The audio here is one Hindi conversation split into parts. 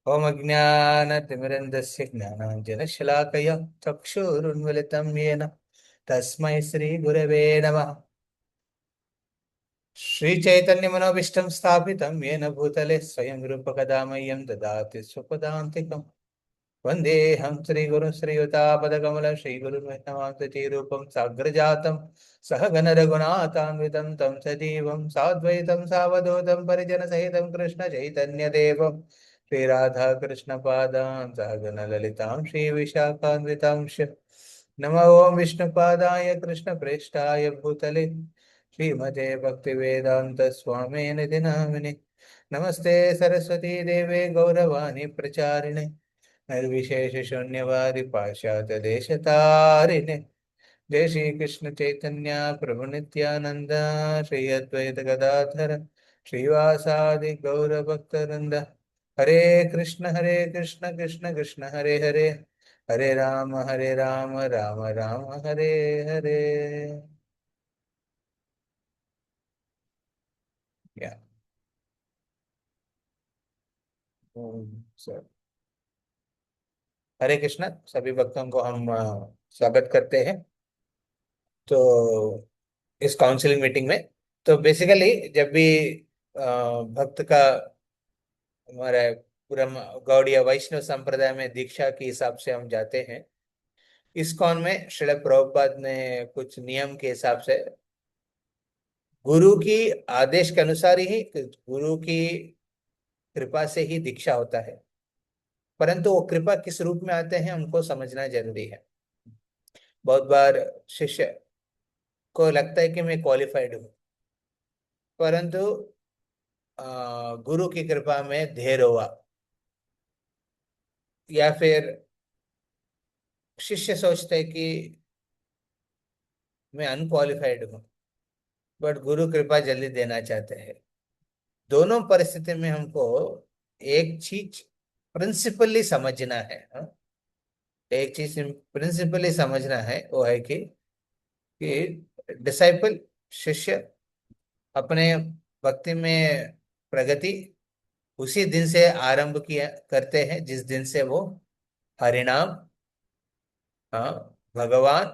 ओम अज्ञानतिमिरन्धस्य ज्ञानाञ्जनशलाकया चक्षुरुन्मिलितं येन तस्मै श्रीगुरवे नमः। श्रीचैतन्यमनोभीष्टं स्थापितं येन भूतले स्वयं रूपकदा मह्यं ददाति स्वपदान्तिकम्। वन्देऽहं श्रीगुरुं श्रीयुतापदकमलं श्रीगुरुर्वैष्णवांसचीरूपं साग्रजातं सहगण रघुनाथान्वितं तं सजीवं साद्वैतं सावधूतं परिजनसहितं कृष्णचैतन्यदेवं श्रीराधाकृष्णपादान् सहगण ललितां श्रीविशाखान्वितांश्च नमो ओं विष्णुपादाय कृष्णप्रेष्ठाय भूतले श्रीमते भक्तिवेदान्तस्वामिनिधि नामिने नमस्ते सरस्वती देवे गौरवाणी प्रचारिणे निर्विशेष शून्यवादी पाश्चात्य देशतारिणे जय श्री कृष्ण चैतन्य प्रभु नित्यानंद श्री अद्वैत गदाधर श्रीवासादि गौर भक्तवृंद हरे कृष्ण कृष्ण कृष्ण हरे हरे हरे राम राम राम हरे हरे। या सर, हरे कृष्ण सभी भक्तों को हम स्वागत करते हैं। तो इस काउंसलिंग मीटिंग में तो बेसिकली जब भी भक्त का हमारा पूरा गौड़ीय वैष्णव संप्रदाय में दीक्षा के हिसाब से हम जाते हैं। इस्कॉन में श्रील प्रभुपाद ने कुछ नियम के हिसाब से गुरु की आदेश के अनुसार ही गुरु की कृपा से ही दीक्षा होता है। परंतु वो कृपा किस रूप में आते हैं उनको समझना जरूरी है। बहुत बार शिष्य को लगता है कि मैं क्वालिफाइड हूँ, परंतु गुरु की कृपा में देर हुआ, या फिर शिष्य सोचते हैं कि मैं अनक्वालिफाइड हूँ बट गुरु कृपा जल्दी देना चाहते हैं। दोनों परिस्थिति में हमको एक चीज प्रिंसिपली समझना है, हाँ? एक चीज प्रिंसिपली समझना है, वो है कि डिसाइपल शिष्य अपने भक्ति में प्रगति उसी दिन से आरंभ किया करते हैं जिस दिन से वो हरिनाम, हाँ, भगवान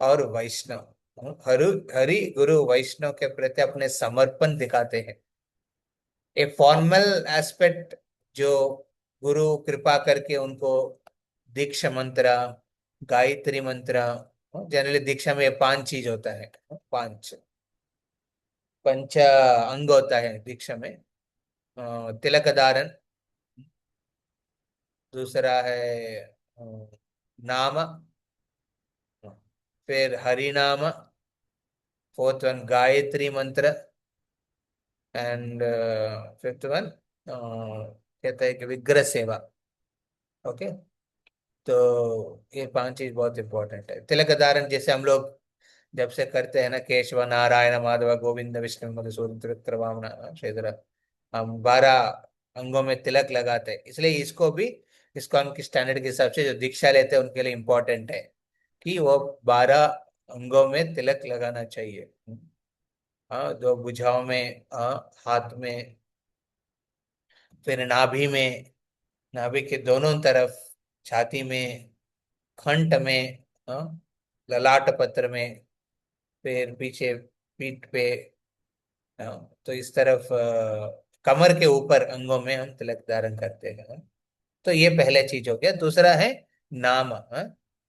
और वैष्णव, हरि गुरु वैष्णव के प्रति अपने समर्पण दिखाते हैं। एक फॉर्मल एस्पेक्ट जो गुरु कृपा करके उनको दीक्षा मंत्र, गायत्री मंत्र, जनरली दीक्षा में ये पांच चीज होता है, पांच पंच अंग होता है दीक्षा में। तिलक धारण, दूसरा है नाम, फिर हरि नाम, फोर्थ वन गायत्री मंत्र, एंड फिफ्थ वन कहते हैं कि विग्रह सेवा। ओके, तो ये पांच चीज बहुत इंपॉर्टेंट है। तिलक धारण जैसे हम लोग जब से करते हैं ना, केशव नारायण माधव गोविंद विष्णु मधुसूदन त्रिविक्रम वामन श्रीधर, हम 12 अंगों में तिलक लगाते हैं। इसलिए इसको भी इसको हम की स्टैंडर्ड के हिसाब से जो दीक्षा लेते हैं उनके लिए इम्पोर्टेंट है कि वो 12 अंगों में तिलक लगाना चाहिए। हाँ, दो भुजाओं में, हाँ, हाथ में, फिर नाभि में, नाभि के दोनों तरफ, छाती में, कंठ में, हाँ, ललाट पत्र में, फिर पीछे पीठ पे, तो इस तरफ कमर के ऊपर अंगों में हम तिलक धारण करते हैं, हाँ। तो ये पहला चीज हो गया। दूसरा है नाम, हाँ।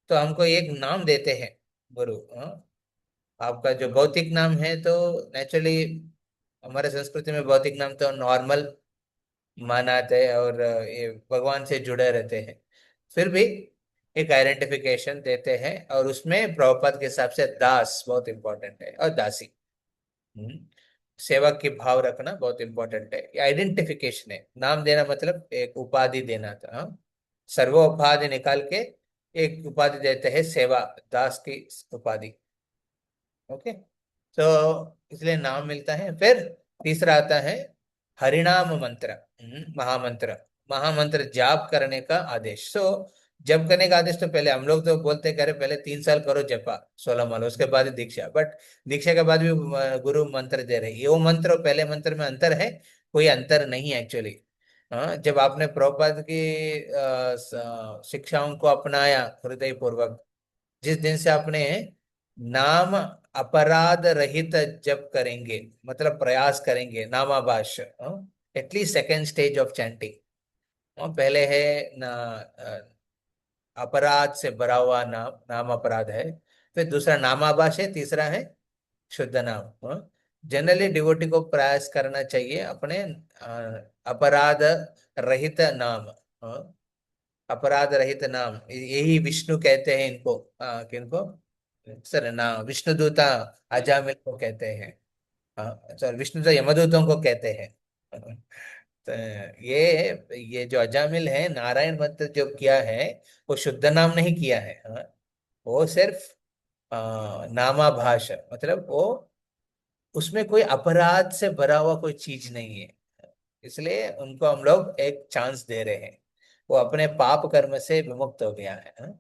तो हमको एक नाम देते हैं गुरु, हाँ। आपका जो भौतिक नाम है तो नेचुरली हमारे संस्कृति में भौतिक नाम तो नॉर्मल मानाते हैं और ये भगवान से जुड़े रहते हैं। फिर भी एक आइडेंटिफिकेशन देते हैं और उसमें प्रभुपाद के हिसाब से दास बहुत इंपॉर्टेंट है और दासी, हम्म, सेवक की भाव रखना बहुत इंपॉर्टेंट है। ये आइडेंटिफिकेशन है। नाम देना मतलब एक उपाधि देना था, हाँ? सर्वोपाधि निकाल के एक उपाधि देते हैं, सेवा दास की उपाधि। ओके, तो इसलिए नाम मिलता है। फिर तीसरा आता है हरिनाम मंत्र, महामंत्र। महामंत्र जाप करने का आदेश। जप करने का आदेश तो पहले हम लोग तो बोलते करे पहले 3 साल करो जपा 16 माला, उसके बाद ही दीक्षा। बट दीक्षा के बाद भी गुरु मंत्र दे रहे हैं। ये वो मंत्र और पहले मंत्र में अंतर है? कोई अंतर नहीं एक्चुअली। हाँ, जब आपने प्रभुपाद की शिक्षाओं को अपनाया हृदय पूर्वक, जिस दिन से आपने नाम अपराध रहित जप करेंगे, मतलब प्रयास करेंगे नामाभाष, at least second stage of chanting. पहले है ना, अपराध से भरा हुआ नाम, नाम अपराध है। फिर दूसरा नामाभास है, तीसरा है शुद्ध नाम। जनरली डिवोटी को प्रयास करना चाहिए अपने अपराध रहित नाम। अपराध रहित नाम, यही विष्णु कहते हैं इनको। किनको? सर ना, विष्णु दूता अजामिल को कहते हैं। हाँ सर, विष्णु तो यमदूतों को कहते हैं। तो ये जो अजामिल है, नारायण मंत्र जो किया है, वो शुद्ध नाम नहीं किया है। हाँ, वो सिर्फ नामाभाष, मतलब वो, उसमें कोई अपराध से भरा हुआ कोई चीज नहीं है। इसलिए उनको हम लोग एक चांस दे रहे हैं। वो अपने पाप कर्म से विमुक्त हो गया है। हाँ?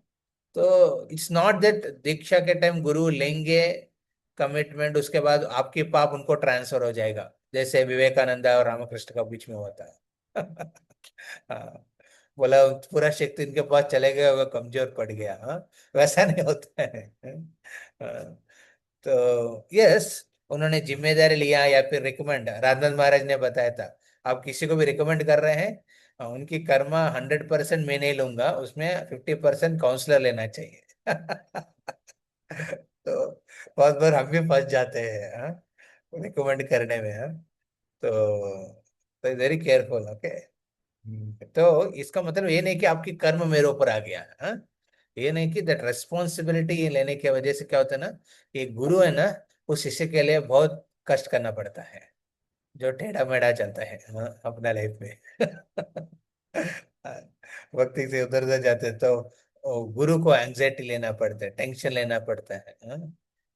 तो इट्स नॉट दैट दीक्षा के टाइम गुरु लेंगे कमिटमेंट, उसके बाद आपके पाप उनको ट्रांसफर हो जाएगा, जैसे विवेकानंदा और रामकृष्ण का बीच में होता है। हाँ, बोला पूरा शक्ति इनके पास चले गए, वो कमजोर पड़ गया। हाँ, वैसा नहीं होता है। हाँ, तो यस, उन्होंने जिम्मेदारी लिया या फिर रिकमेंड, राजनाथ महाराज ने बताया था, आप किसी को भी रिकमेंड कर रहे हैं, उनकी कर्मा 100% मैं नहीं लूंगा, उसमें 50% काउंसलर लेना चाहिए। तो बहुत बार हम भी फंस जाते हैं, हाँ, रिकमेंड करने में। हाँ, तो वेरी केयरफुल, ओके। तो इसका मतलब ये नहीं कि आपकी कर्म मेरे ऊपर आ गया है। हाँ? ये नहीं कि दैट रेस्पॉन्सिबिलिटी लेने की वजह से क्या होता है ना, ये गुरु है ना, उस शिष्य के लिए बहुत कष्ट करना पड़ता है, जो टेढ़ा मेढ़ा चलता है, हाँ, अपना लाइफ में। वक्ति से उधर उधर जाते हैं, तो गुरु को एंग्जाइटी लेना पड़ता है, टेंशन लेना पड़ता है।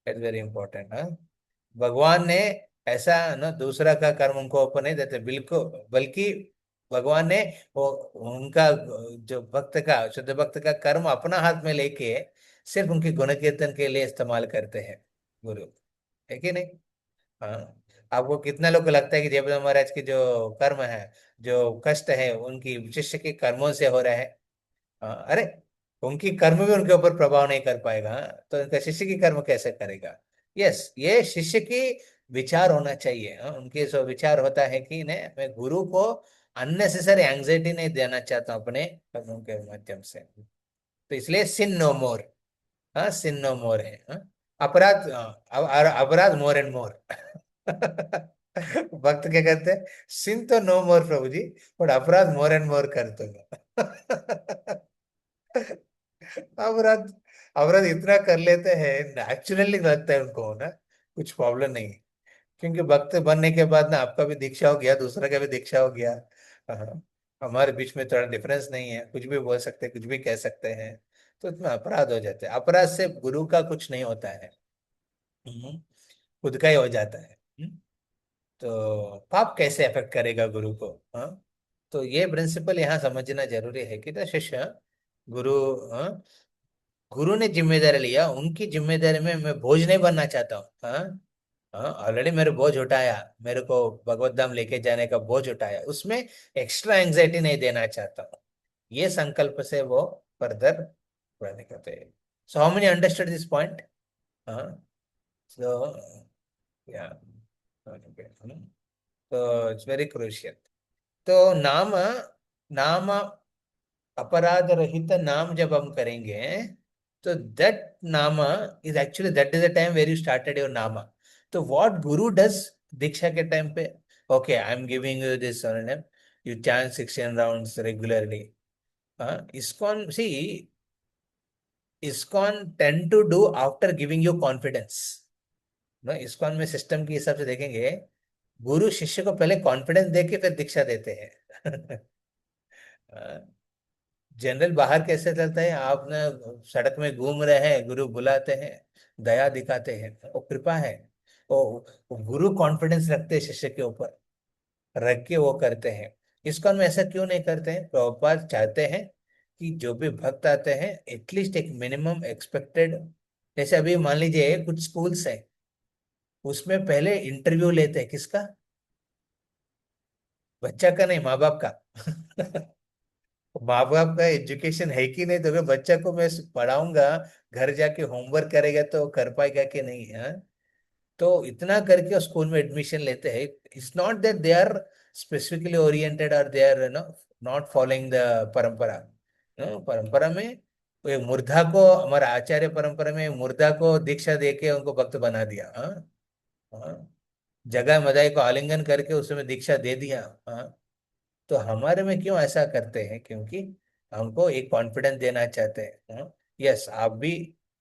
It's very important. भगवान ने ऐसा ना दूसरा का कर्म उनको ऊपर नहीं देते बिल्कुल, बल्कि भगवान ने वो उनका जो भक्त का, शुद्ध भक्त का कर्म अपना हाथ में लेके सिर्फ उनके गुण कीर्तन के लिए इस्तेमाल करते हैं गुरु, है कि नहीं? हाँ, आपको कितना लोग को लगता है कि जयप्रभु महाराज की जो कर्म है, जो कष्ट है, उनकी शिष्य के कर्मों से हो रहा है? अरे, उनकी कर्म भी उनके ऊपर प्रभाव नहीं कर पाएगा, हाँ, तो उनका शिष्य की कर्म कैसे करेगा? यस, ये शिष्य की विचार होना चाहिए। उनके जो विचार होता है कि नहीं, मैं गुरु को अननेसेसरी एंग्जाइटी नहीं देना चाहता हूं अपने कर्मों के माध्यम से। तो इसलिए सिन नो मोर। हाँ, सिन नो मोर है। अपराध, अपराध मोर एंड मोर। भक्त क्या कहते हैं? सिन तो no more Prabhu ji, but अपराध मोर एंड मोर कर दूंगा। अपराध, अपराध इतना कर लेते हैं, नेचुरली लगता है उनको ना, कुछ प्रॉब्लम नहीं। क्योंकि भक्त बनने के बाद ना आपका भी दीक्षा हो गया, दूसरा का भी दीक्षा हो गया। हाँ, हमारे बीच में थोड़ा डिफरेंस नहीं है, कुछ भी बोल सकते हैं, कुछ भी कह सकते हैं। तो इसमें अपराध हो जाते हैं, अपराध से गुरु का कुछ नहीं होता है। हम्म, खुद का ही हो जाता है। तो पाप कैसे अफेक्ट करेगा गुरु को? हाँ, तो ये प्रिंसिपल यहाँ समझना जरूरी है कि तो शिष्य, गुरु, हाँ, गुरु ने जिम्मेदारी लिया, उनकी जिम्मेदारी में मैं बोझ नहीं बनना चाहता हूँ। हाँ, हाँ, ऑलरेडी मेरे बोझ उठाया, मेरे को भगवत धाम लेके जाने का बोझ उठाया, उसमें एक्स्ट्रा एंग्जाइटी नहीं देना चाहता हूँ। ये संकल्प से वो फर्दर बढ़ने कहते हैं। So how many understood this point? हाँ, सो या, तो इट्स वेरी क्रूशियल। तो नाम, नाम अपराध रहित नाम जब हम करेंगे, तो दैट नाम is actually, that is the time where you started your नामा। तो व्हाट गुरु डज दीक्षा के टाइम पे, okay, I am giving you this name, you chant 16 rounds regularly. ISKCON see, ISKCON tend to do after giving you confidence. ना, इस्कॉन में सिस्टम के हिसाब से देखेंगे, गुरु शिष्य को पहले कॉन्फिडेंस दे के फिर दीक्षा देते हैं। जनरल बाहर कैसे चलता है, आप ना सड़क में घूम रहे हैं, गुरु बुलाते हैं, दया दिखाते हैं, वो कृपा है। वो, वो गुरु कॉन्फिडेंस रखते हैं शिष्य के ऊपर, रख के वो करते हैं। इसको हम ऐसा क्यों नहीं करते हैं? प्रभुपाद चाहते हैं कि जो भी भक्त आते हैं, एटलीस्ट एक मिनिमम एक्सपेक्टेड, जैसे अभी मान लीजिए कुछ स्कूल्स है, उसमें पहले इंटरव्यू लेते हैं, किसका? बच्चा का नहीं, माँ बाप का। माँ बाप का एजुकेशन है कि नहीं, तो अगर बच्चा को मैं पढ़ाऊंगा, घर जाके होमवर्क करेगा तो कर पाएगा कि नहीं है। तो इतना करके स्कूल में एडमिशन लेते हैं। It's not that they are specifically oriented और they are not following the परंपरा। परंपरा में वो एक मुर्दा को, हमारा आचार्य परंपरा में मुर्दा को दीक्षा देके उनको भक्त बना दिया। हाँ। हाँ। जगह मदाई को आलिंगन करके उसमें दीक्षा दे दिया। हाँ। तो हमारे में क्यों ऐसा करते हैं? क्योंकि हमको एक कॉन्फिडेंस देना चाहते हैं। यस, आप भी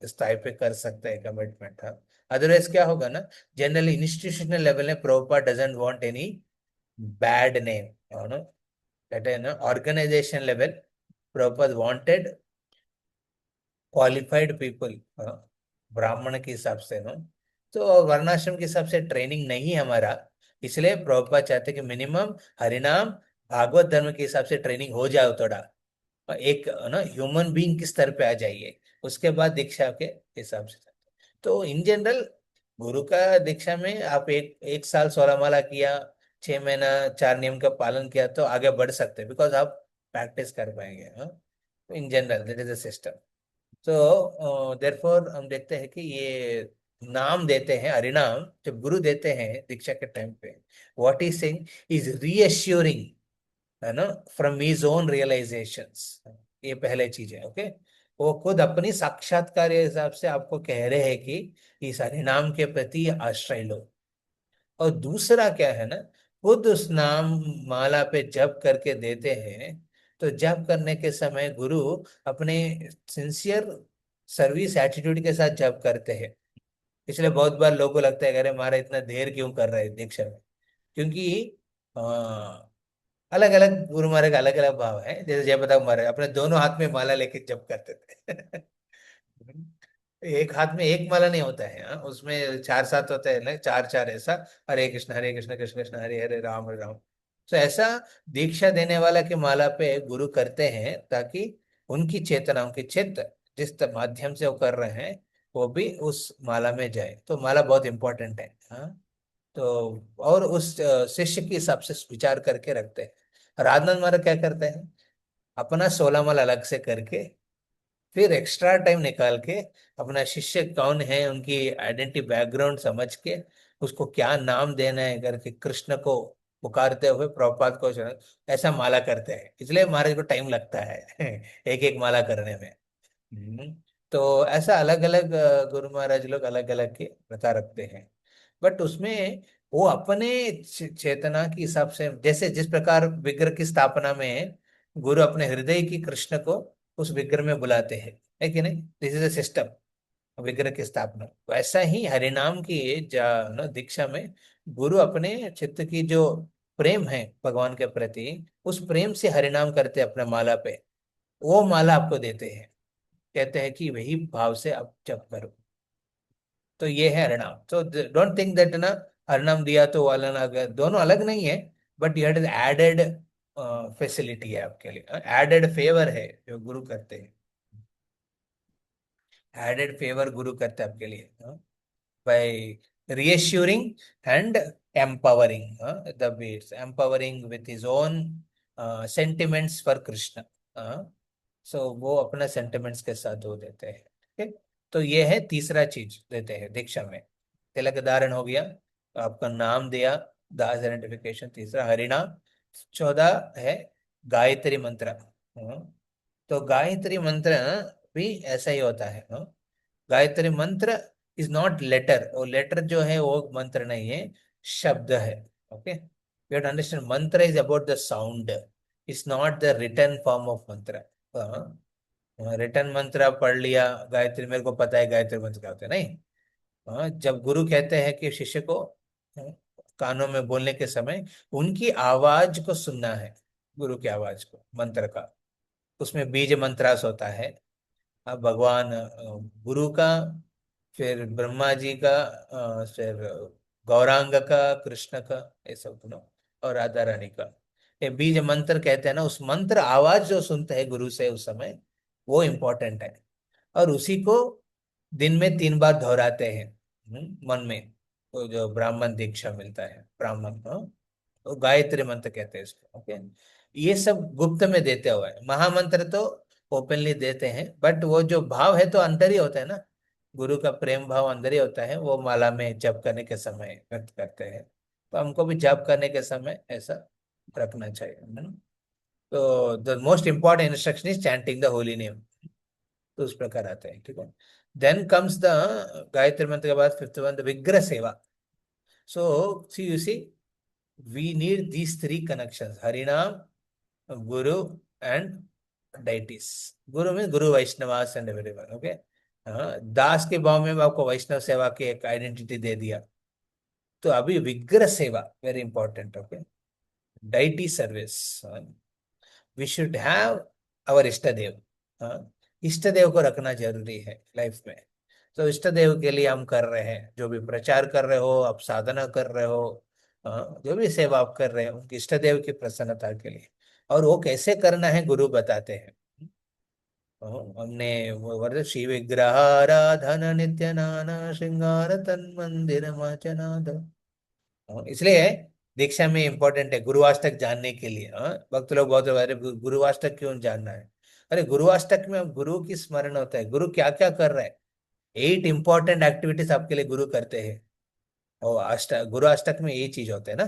इस टाइप पे कर सकते हैं कमिटमेंट। हाँ। अदरवाइज क्या होगा ना, जनरली इंस्टीट्यूशनल लेवल में Prabhupada doesn't want any bad name, you know, that है ना। Organisation level Prabhupada wanted qualified people, ब्राह्मण के हिसाब से ना। तो वर्णाश्रम के हिसाब से ट्रेनिंग नहीं है हमारा, इसलिए प्रभुपाद चाहते कि मिनिमम हरिनाम भागवत धर्म के हिसाब से ट्रेनिंग हो जाए थोड़ा, और एक ना ह्यूमन बीइंग किस स्तर पे आ जाइए, उसके बाद दीक्षा के हिसाब से। तो इन जनरल गुरु का दीक्षा में आप एक एक साल 16 माला किया, 6 महीना 4 नियम का पालन किया तो आगे बढ़ सकते हैं, बिकॉज आप प्रैक्टिस कर पाएंगे। In general that is the system. तो देयरफॉर हम देखते हैं कि ये नाम देते हैं, हरिनाम जब गुरु देते हैं दीक्षा के टाइम पे, what is saying is reassuring, है ना, फ्रॉम हिज ओन रियलाइजेशंस। ये पहले चीज है। ओके। वो खुद अपनी साक्षात्कार के हिसाब से आपको कह रहे हैं कि इस हरिनाम के प्रति आश्रय लो। और दूसरा क्या है ना, खुद उस नाम माला पे जप करके देते हैं। तो जप करने के समय गुरु अपने सिंसियर सर्विस एटीट्यूड के साथ जप करते हैं। इसलिए बहुत बार लोगों को लगता है कि अरे हमारा इतना देर क्यों कर रहे हैं दीक्षा में। क्योंकि अलग अलग गुरु महाराज का अलग अलग भाव है। जैसे जयप्रताप महाराज अपने दोनों हाथ में माला लेके जप करते थे। एक हाथ में एक माला नहीं होता है, हाँ? उसमें चार सात होते हैं ना, चार चार ऐसा। हरे कृष्ण कृष्ण कृष्ण हरे राम। तो ऐसा दीक्षा देने वाला की माला पे गुरु करते हैं, ताकि उनकी चेतना, उनकी चित्त जिस माध्यम से वो कर रहे हैं वो भी उस माला में जाए। तो माला बहुत इंपॉर्टेंट है। हाँ। तो और उस शिष्य के हिसाब से विचार करके रखते हैं। राजनाथ महाराज क्या करते हैं, अपना 16 माला अलग से करके, फिर एक्स्ट्रा टाइम निकाल के अपना शिष्य कौन है उनकी आइडेंटिटी बैकग्राउंड समझ के उसको क्या नाम देना है करके कृष्ण को पुकारते हुए प्रभुपाद को ऐसा माला करते हैं। इसलिए महाराज को टाइम लगता है एक एक माला करने में। हम्म। तो ऐसा अलग अलग गुरु महाराज लोग अलग अलग के प्रथा रखते हैं। बट उसमें वो अपने चेतना के हिसाब से, जैसे जिस प्रकार विग्रह की स्थापना में गुरु अपने हृदय की कृष्ण को उस विग्रह में बुलाते हैं, है कि नहीं, दिस इज अ सिस्टम विग्रह की स्थापना। वैसा ही हरिनाम की दीक्षा में गुरु अपने चित्त की जो प्रेम है भगवान के प्रति, उस प्रेम से हरिनाम करते हैं अपने माला पे, वो माला आपको देते हैं। कहते हैं कि वही भाव से आप जप करो। तो ये है हरिनाम। तो डोंट थिंक दैट ना हरिनाम दिया तो वो अलग, दोनों अलग नहीं है। बट ये एडेड फैसिलिटी है आपके लिए, एडेड फेवर है जो गुरु करते हैं। एडेड फेवर गुरु करते हैं आपके लिए, bye reassuring and empowering, the beats empowering with his own sentiments for Krishna। सो वो अपना सेंटिमेंट्स के साथ वो देते हैं। ठीक है। तो ये है तीसरा चीज देते हैं दीक्षा में। तिलक धारण हो गया, तो आपका नाम दिया, दास आइडेंटिफिकेशन। तीसरा हरिनाम। 14 है गायत्री मंत्र। तो गायत्री मंत्र भी ऐसा ही होता है। गायत्री मंत्र इज नॉट लेटर, वो लेटर जो है वो मंत्र नहीं है, शब्द है। Okay, you have to understand, मंत्र is about the sound, it's not the written form of मंत्र। रिटन मंत्र आप पढ़ लिया गायत्री, मेरे को पता है गायत्री मंत्र क्या होता है, नहीं। जब गुरु कहते हैं कि शिष्य को कानों में बोलने के समय उनकी आवाज को सुनना है, गुरु की आवाज को, मंत्र का, उसमें बीज मंत्रास होता है। अब भगवान गुरु का, फिर ब्रह्मा जी का, फिर गौरांग का, कृष्ण का, ये सब दोनों, और राधा रानी का, ये बीज मंत्र कहते हैं ना। उस मंत्र आवाज जो सुनते हैं गुरु से उस समय, वो इम्पोर्टेंट है। और उसी को दिन में 3 बार दोहराते हैं मन में। तो जो ब्राह्मण दीक्षा मिलता है ब्राह्मण, वो गायत्री मंत्र कहते हैं इसको। ओके, ये सब गुप्त में देते हुए, महामंत्र तो ओपनली देते हैं, बट वो जो भाव है तो अंदर ही होता है ना, गुरु का प्रेम भाव अंदर ही होता है, वो माला में जप करने के समय व्यक्त करते हैं। तो हमको भी जप करने के समय ऐसा रखना चाहिए, है ना। तो the most important instruction is chanting the holy name. तो उस प्रकार आता है, ठीक है। देन कम्स द गायत्री मंत्र के बाद फिफ्थ वन, द विग्रह सेवा। So see you see, we need these three connections: harinam, guru, and deities. Guru means guru vaishnavas and everyone, okay. दास के भाव में आपको वैष्णव सेवा की एक आइडेंटिटी दे दिया। तो अभी विग्रह सेवा very important, okay. Deity service, we should have our इष्ट देव। इष्ट देव को रखना जरूरी है लाइफ में। तो इष्ट देव के लिए हम कर रहे हैं, जो भी प्रचार कर रहे हो आप, साधना कर रहे हो, जो भी सेवा आप कर रहे हो, उनके इष्ट देव की प्रसन्नता के लिए। और वो कैसे करना है गुरु बताते हैं। हमने वो वर्ड, श्री विग्रहाराधन नित्य नाना श्रृंगार तन मंदिर इसलिए दीक्षा में इंपॉर्टेंट है गुरुवाष्टक जानने के लिए। भक्त लोग बहुत अरे गुरुवाष्टक क्यों जानना है? अरे गुरुवाष्टक में अब गुरु की स्मरण होता है, गुरु क्या क्या कर रहा है। 8 इंपॉर्टेंट एक्टिविटीज आपके लिए गुरु करते हैं। और गुरु अष्टक में यही चीज होते हैं ना,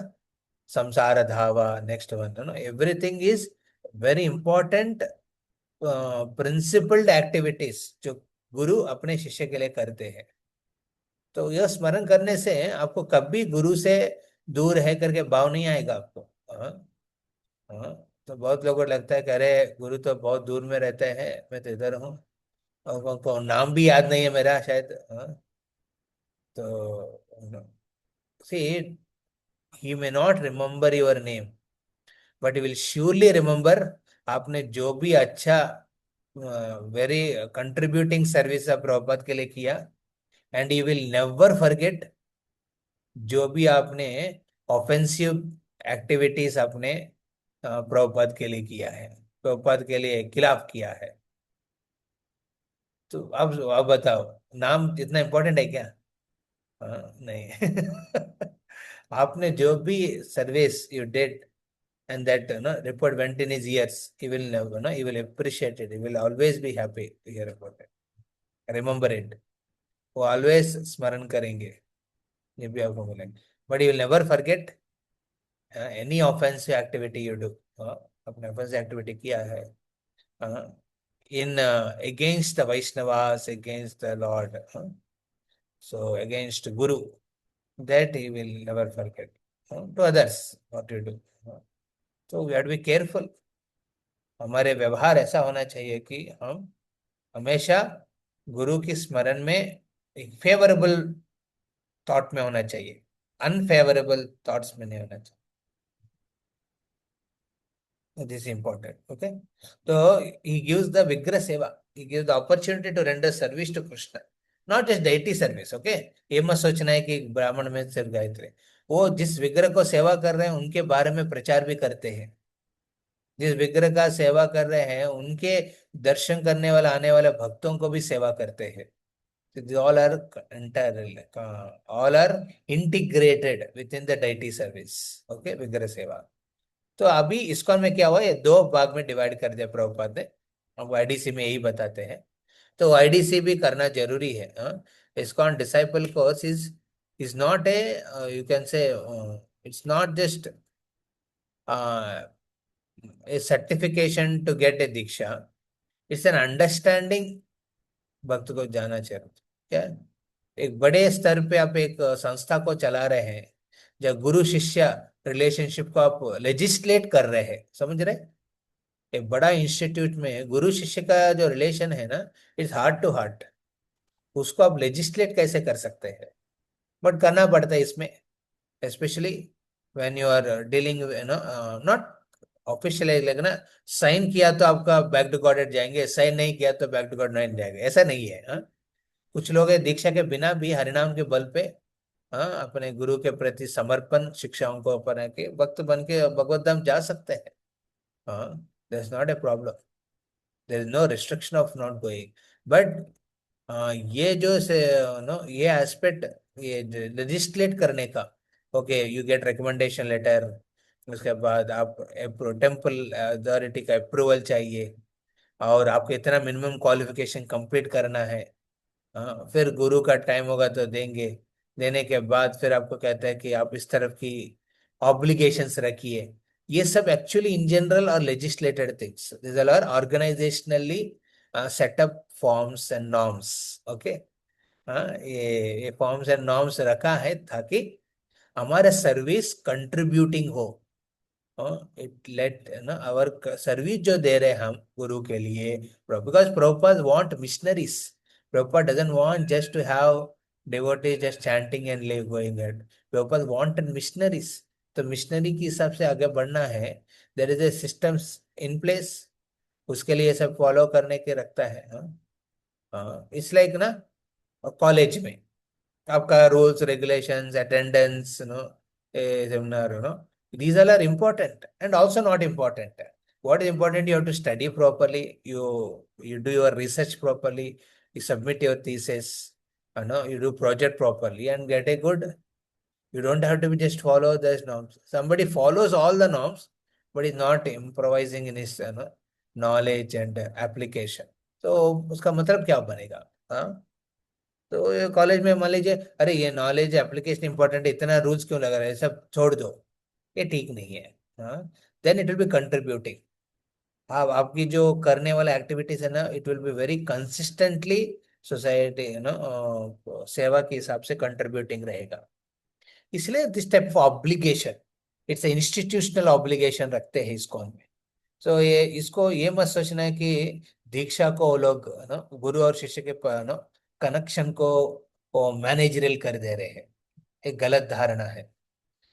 संसार धावा, next one, know everything is very important principled activities जो गुरु अपने शिष्य के लिए करते हैं। तो यह स्मरण करने से आपको कभी गुरु से दूर है करके भाव नहीं आएगा आपको। हाँ। हाँ। तो बहुत लोगों को लगता है कि अरे गुरु तो बहुत दूर में रहते हैं, मैं तो इधर हूँ, और उनको नाम भी याद नहीं है मेरा शायद। हाँ। तो सी, he may not remember your name, but he will surely remember आपने जो भी अच्छा वेरी कंट्रीब्यूटिंग सर्विस प्रभुपाद के लिए किया। And he will never forget जो भी आपने ऑफेंसिव एक्टिविटीज आपने प्रभुपाद के लिए किया है, प्रभुपाद के लिए खिलाफ किया है। तो अब बताओ, नाम इतना इंपॉर्टेंट है क्या? नहीं। आपने जो भी service you did and that report went in his ears, he will never, he will appreciate it, he will always be happy to hear about it, remember it, वो always स्मरण करेंगे, ये भी आपको मिलेंगे। But you will never forget any offensive activity you do. अपने ऑफेंसिव एक्टिविटी किया है in against the Vaishnavas, against the Lord, so against Guru, that he will never forget to others what you do। तो we have to be careful. हमारे व्यवहार ऐसा होना चाहिए कि हम हमेशा गुरु की स्मरण में एक फेवरेबल थॉट में होना चाहिए, अनफेवरेबल थॉट्स में नहीं होना चाहिए। This important, okay. तो ही गिव्स द विग्रह सेवा, he gives the opportunity to render service to Krishna, not just deity service, okay. ये मत सोचना है कि ब्राह्मण में सिर्फ गायत्री, वो जिस विग्रह को सेवा कर रहे हैं उनके बारे में प्रचार भी करते हैं। जिस विग्रह का सेवा कर रहे हैं उनके दर्शन करने वाले आने वाले भक्तों को भी सेवा करते हैं। All are inter, all are integrated with in the deity service, okay, विग्रह सेवा। तो अभी इस्कॉन में क्या हुआ, ये 2 भाग में डिवाइड कर दिया प्रभुपाद ने। अब आईडीसी में यही बताते हैं, तो आईडीसी भी करना जरूरी है। ISKCON disciple course is not A, you can say, it's not just a certification to get a diksha, it's an understanding। भक्त को जाना चाहिए क्या, एक बड़े स्तर पे आप एक संस्था को चला रहे हैं, जब गुरु शिष्य रिलेशनशिप को आप लेजिस्लेट कर रहे हैं, समझ रहे? एक बड़ा इंस्टीट्यूट में गुरु शिष्य का जो रिलेशन है ना, इट्स हार्ट टू हार्ट, उसको आप लेजिस्लेट कैसे कर सकते हैं? बट करना पड़ता है इसमें, specially when you are dealing, not official, लेकिन ना साइन किया तो आपका बैक टू गॉड जाएंगे, साइन नहीं किया तो बैक टू गॉड नहीं जाएंगे, ऐसा नहीं है। कुछ लोग है दीक्षा के बिना भी हरिनाम के बल पे अपने गुरु के प्रति समर्पण शिक्षाओं को अपना के भक्त बन के भगवत धाम जा सकते हैं। हाँ, there is not a problem, there is no restriction of not going. But ये जो से नो ये एस्पेक्ट, ये लेजिस्लेट करने का, okay, you get recommendation letter, उसके बाद आप टेम्पल अथॉरिटी का अप्रूवल चाहिए, और आपको इतना मिनिमम क्वालिफिकेशन कंप्लीट करना है। हाँ, फिर गुरु का टाइम होगा तो देंगे। देने के बाद फिर आपको कहता है कि आप इस तरफ की ऑब्लिगेशंस रखिए। ये सब एक्चुअली इन जनरल और legislated things, this are organisationally setup forms and norms. Okay. हाँ, ये फॉर्म्स एंड नॉर्म्स रखा है ताकि हमारा सर्विस कंट्रीब्यूटिंग हो। इट लेट ना आवर सर्विस जो दे रहे हैं हम गुरु के लिए, because Prabhupada want missionaries. Prabhupada doesn't want just to have devotees just chanting and live going that. Prabhupada want missionaries. तो मिशनरी के हिसाब से आगे बढ़ना है, there is a systems in place, उसके लिए सब फॉलो करने के रखता है। हाँ। हाँ, इट्स लाइक ना कॉलेज में आपका rules regulations attendance seminar these all are important and also not important. What is important, you have to study properly, you do your research properly, you submit your thesis, you do project properly and get a good. You don't have to be just follow those norms. Somebody follows all the norms but is not improvising in his knowledge and application, तो उसका मतलब क्या बनेगा? हाँ। तो ये कॉलेज में मान लीजिए, अरे ये नॉलेज एप्लीकेशन इंपॉर्टेंट है, इतना रूल्स क्यों लगा रहे हैं, सब छोड़ दो, ये ठीक नहीं है। हाँ। Then it will be contributing. आप आपकी जो करने वाला एक्टिविटीज है ना, it will be very consistently society सेवा के हिसाब से कंट्रीब्यूटिंग रहेगा। इसलिए this type of obligation, it's institutional obligation रखते हैं इसको में। सो ये इसको ये मत सोचना है कि दीक्षा को वो लोग ना गुरु और शिष्य के कनेक्शन को वो मैनेजरल कर दे रहे हैं। एक गलत धारणा है।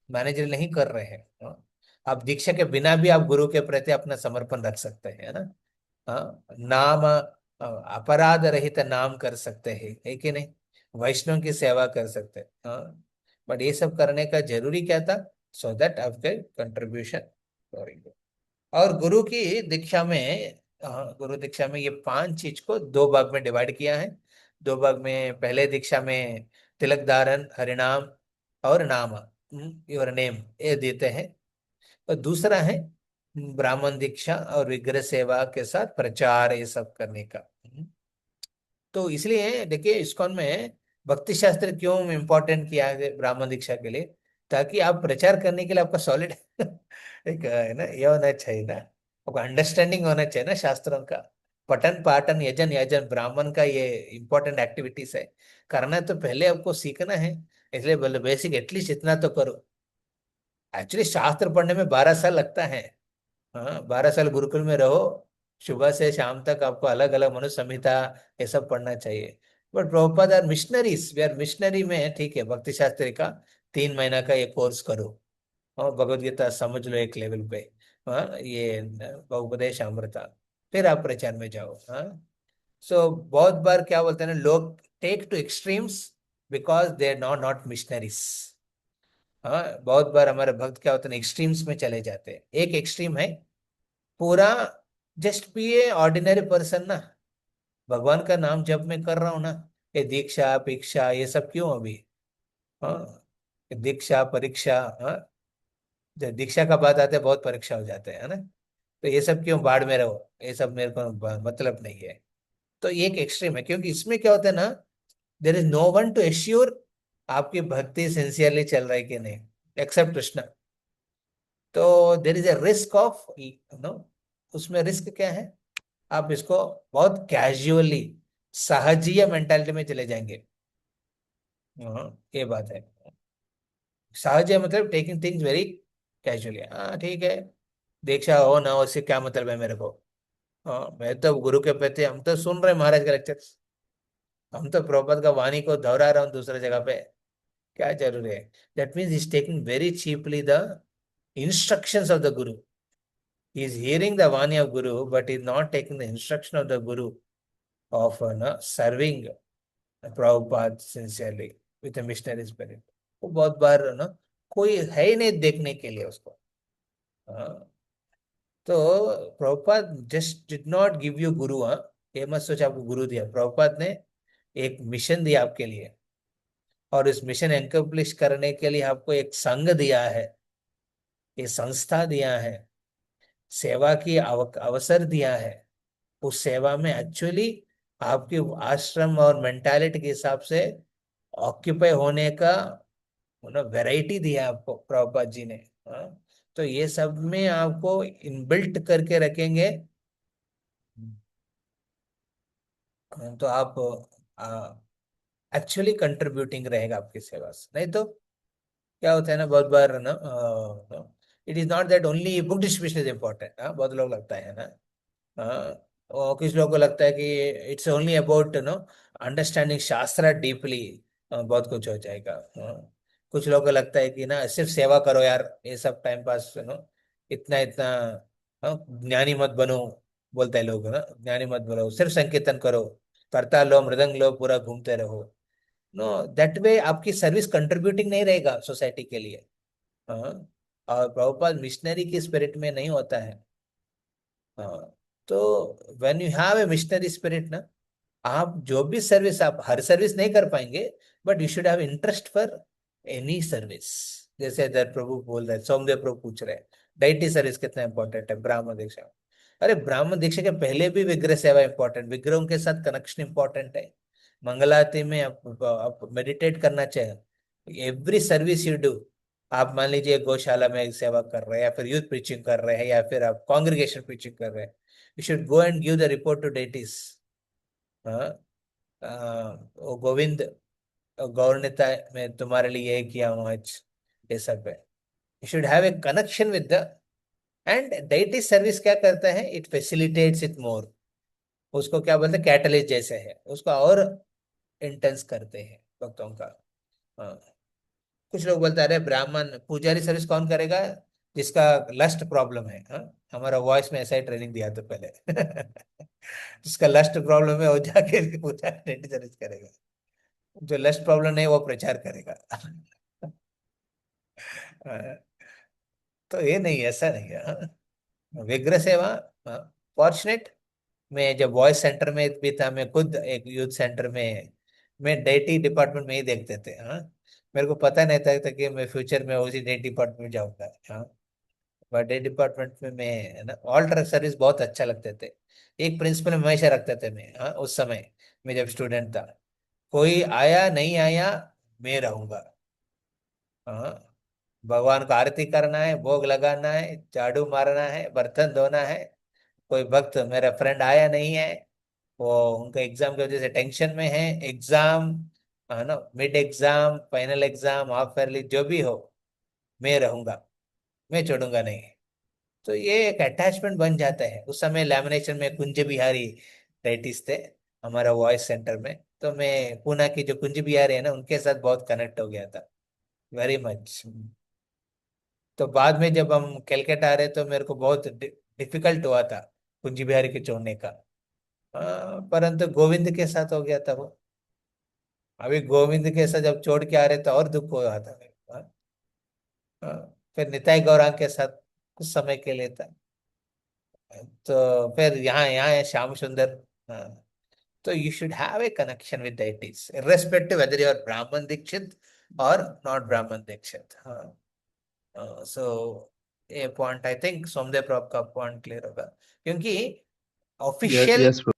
मैनेजर नहीं कर रहे हैं। हाँ। आप दीक्षा के बिना भी आप गुरु के प्रति अपना समर्पण रख सकते हैं, है ना। हाँ, नाम अपराध रहित नाम कर सकते हैं, है कि नहीं। वैष्णव की सेवा कर सकते हैं। हाँ। बट ये सब करने का जरूरी क्या था? सो दैट आपके कंट्रीब्यूशन। और गुरु की दीक्षा में, गुरु दीक्षा में ये पांच चीज को दो भाग में डिवाइड किया है। दो भाग में, पहले दीक्षा में तिलक धारण, हरिनाम और नाम, योर नेम, ये देते हैं। और दूसरा है ब्राह्मण दीक्षा और विग्रह सेवा के साथ प्रचार ये सब करने का। तो इसलिए देखिए इस्कॉन में भक्ति शास्त्र क्यों इम्पोर्टेंट किया है ब्राह्मण दीक्षा के लिए, ताकि आप प्रचार करने के लिए आपका सॉलिड एक है ना, ये होना चाहिए ना, आपका अंडरस्टैंडिंग होना चाहिए ना शास्त्रों का। पठन पाठन यजन याजन ब्राह्मण का ये इंपॉर्टेंट एक्टिविटीज है। करना है तो पहले आपको सीखना है, इसलिए बोले बेसिक एटलीस्ट इतना तो करो। एक्चुअली शास्त्र पढ़ने में 12 साल लगता है। हाँ, 12 साल गुरुकुल में रहो, सुबह से शाम तक आपको अलग अलग मनु संहिता ये सब पढ़ना चाहिए। But Prabhupada are missionaries, we are missionary में ठीक है, भक्ति शास्त्री का 3 महीना का ये कोर्स करो और भगवत गीता समझ लो एक लेवल पे। हाँ, ये उपदेश अमृता, फिर आप प्रचार में जाओ। हाँ। सो बहुत बार क्या बोलते हैं ना लोग, take to extremes because they are not not missionaries. हाँ, बहुत बार हमारे भक्त क्या होते हैं एक्सट्रीम्स में चले जाते हैं। एक एक्सट्रीम है पूरा just be A ordinary person ना, भगवान का नाम जब मैं कर रहा हूँ ना, ये दीक्षा परीक्षा ये सब क्यों अभी? हाँ, ये दीक्षा परीक्षा। हाँ, जब दीक्षा का बात आते है बहुत परीक्षा हो जाते हैं, है ना। तो ये सब क्यों, बाढ़ में रहो, ये सब मेरे को मतलब नहीं है। तो ये एक एक्सट्रीम है, क्योंकि इसमें क्या होता है ना, there is no one to assure आपकी भक्ति सिंसियरली चल रही है कि नहीं, एक्सेप्ट कृष्ण। तो there is a risk of no, उसमें रिस्क क्या है? आप इसको बहुत कैजुअली सहजीय मेंटालिटी में चले जाएंगे। हाँ, ये बात है। सहज मतलब टेकिंग थिंग्स वेरी कैजुअली। हाँ ठीक है, दीक्षा हो ना हो उससे क्या मतलब है मेरे को। हाँ, मैं तो गुरु के प्रति, हम तो सुन रहे हैं महाराज के लेक्चर्स, हम तो प्रभुपाद का वाणी को दोहरा रहा हूँ दूसरे जगह पे, क्या जरूरी है? That means is taking very cheaply the instructions of the guru. He is hearing the vani of guru but is not taking the instruction of the guru of no, serving Prabhupada sincerely with a missionary spirit. वो बहुत बार ना कोई है ही नहीं देखने के लिए उसको। हाँ, तो Prabhupada just did not give you गुरु। हाँ, ये मत सोच आपको गुरु दिया, प्रभुपाद ने एक मिशन दिया आपके लिए, और इस मिशन एक्म्प्लिश करने के लिए आपको एक संघ दिया है। ये संस्था दिया है, सेवा की अवसर दिया है, उस सेवा में एक्चुअली आपके आश्रम और मेंटालिटी के हिसाब से ऑक्यूपाई होने का वैरायटी दिया आपको प्रभुपाद जी ने। हाँ? तो ये सब में आपको इनबिल्ट करके रखेंगे। तो आप एक्चुअली कंट्रीब्यूटिंग रहेगा आपकी सेवा से। नहीं तो क्या होता है ना, बहुत बार ना, it is not that only book distribution is important. बहुत लोग लगता है ना, और कुछ लोगों को लगता है कि it's only about no understanding शास्त्र डीपली, बहुत कुछ हो जाएगा। कुछ लोगों को लगता है कि ना सिर्फ सेवा करो यार, ये सब टाइम पास इतना इतना, ज्ञानी मत बनो, बोलते हैं लोग ना, ज्ञानी मत बनो, सिर्फ संकीर्तन करो, करता लो मृदंग लो, पूरा घूमते रहो। नो, दैट वे आपकी सर्विस कंट्रीब्यूटिंग नहीं रहेगा सोसाइटी के लिए। हाँ, और प्रभुपाद मिशनरी की स्पिरिट में नहीं होता है। हाँ, तो when you have a missionary spirit ना, आप जो भी सर्विस, आप हर सर्विस नहीं कर पाएंगे, but you should have interest for any service. जैसे इधर प्रभु बोल रहे हैं, सोमदेव प्रभु पूछ रहे हैं डाइटी सर्विस कितना इंपॉर्टेंट है ब्राह्मण दीक्षा। अरे ब्राह्मण दीक्षा के पहले भी विग्रह सेवा इंपॉर्टेंट, विग्रहों के साथ कनेक्शन इंपॉर्टेंट है। मंगलारती में आप मेडिटेट करना चाहिए, एवरी सर्विस यू डू। आप मान लीजिए गौशाला में सेवा कर रहे हैं, या फिर यूथ प्रीचिंग कर रहे हैं, या फिर आप कांग्रेगेशन प्रीचिंग कर रहे हैं, you should go and give the report to deities. हाँ, वो गोविंद, गौरनीता में तुम्हारे लिए ये किया हूँ आज, ये सब है। You should have a connection with the, and deity service क्या करता है, इट फैसिलिटेट्स इट मोर। उसको क्या बोलते हैं, कैटलिस्ट जैसे है, उसको और इंटेंस करते हैं भक्तों का। हाँ, कुछ लोग बोलते हैं अरे ब्राह्मण पुजारी सर्विस कौन करेगा, जिसका लस्ट प्रॉब्लम है। हाँ, हमारा वॉइस में ऐसा ही ट्रेनिंग दिया था पहले। जिसका लस्ट प्रॉब्लम है वो जाके पुजारी सर्विस करेगा, जो लस्ट प्रॉब्लम नहीं वो प्रचार करेगा। तो ये नहीं, ऐसा नहीं है। विग्रह सेवा, फॉर्चुनेट। मैं जब वॉइस सेंटर में भी था, मैं खुद एक यूथ सेंटर में, मैं डेटी डिपार्टमेंट में ही देखते थे। हाँ, मेरे को पता नहीं था कि मैं फ्यूचर में उसी डेटी डिपार्टमेंट में जाऊंगा। हाँ, बट डेटी डिपार्टमेंट में मैं है ना, ऑल्टर सर्विस बहुत अच्छा लगते थे। एक प्रिंसिपल हमेशा रखते थे मैं, हाँ, उस समय मैं जब स्टूडेंट था, कोई आया नहीं आया, मैं रहूंगा। हाँ, भगवान को आरती करना है, भोग लगाना है, झाड़ू मारना है, बर्तन धोना है। कोई भक्त मेरा फ्रेंड आया नहीं है, वो उनका एग्जाम की वजह से टेंशन में है, एग्जाम है ना, mid exam, final exam, half yearly, जो भी हो, मैं रहूंगा, मैं छोड़ूंगा नहीं। तो ये एक अटैचमेंट बन जाता है। उस समय लैमिनेशन में कुंज बिहारी राइटिस थे हमारा वॉइस सेंटर में, तो मैं पूना की जो कुंज बिहारी है ना, उनके साथ बहुत कनेक्ट हो गया था, वेरी मच। तो बाद में जब हम कलकत्ता आ रहे तो मेरे को बहुत डिफिकल्ट हुआ था कुंजी बिहारी के छोड़ने का। परंतु गोविंद के साथ हो गया था वो। अभी गोविंद के साथ जब छोड़ के आ रहे तो और दुख हो रहा था मेरे को। फिर निताई गौरांग के साथ कुछ समय के लिए था। तो फिर यहाँ यहाँ है श्याम सुंदर। हाँ, तो you should have a connection with deities irrespective whether you are ब्राह्मण दीक्षित और नॉट ब्राह्मण दीक्षित। हाँ, सो ये point I think Somdev prop का पॉइंट क्लियर होगा, क्योंकि ऑफिशियल Yes, bro.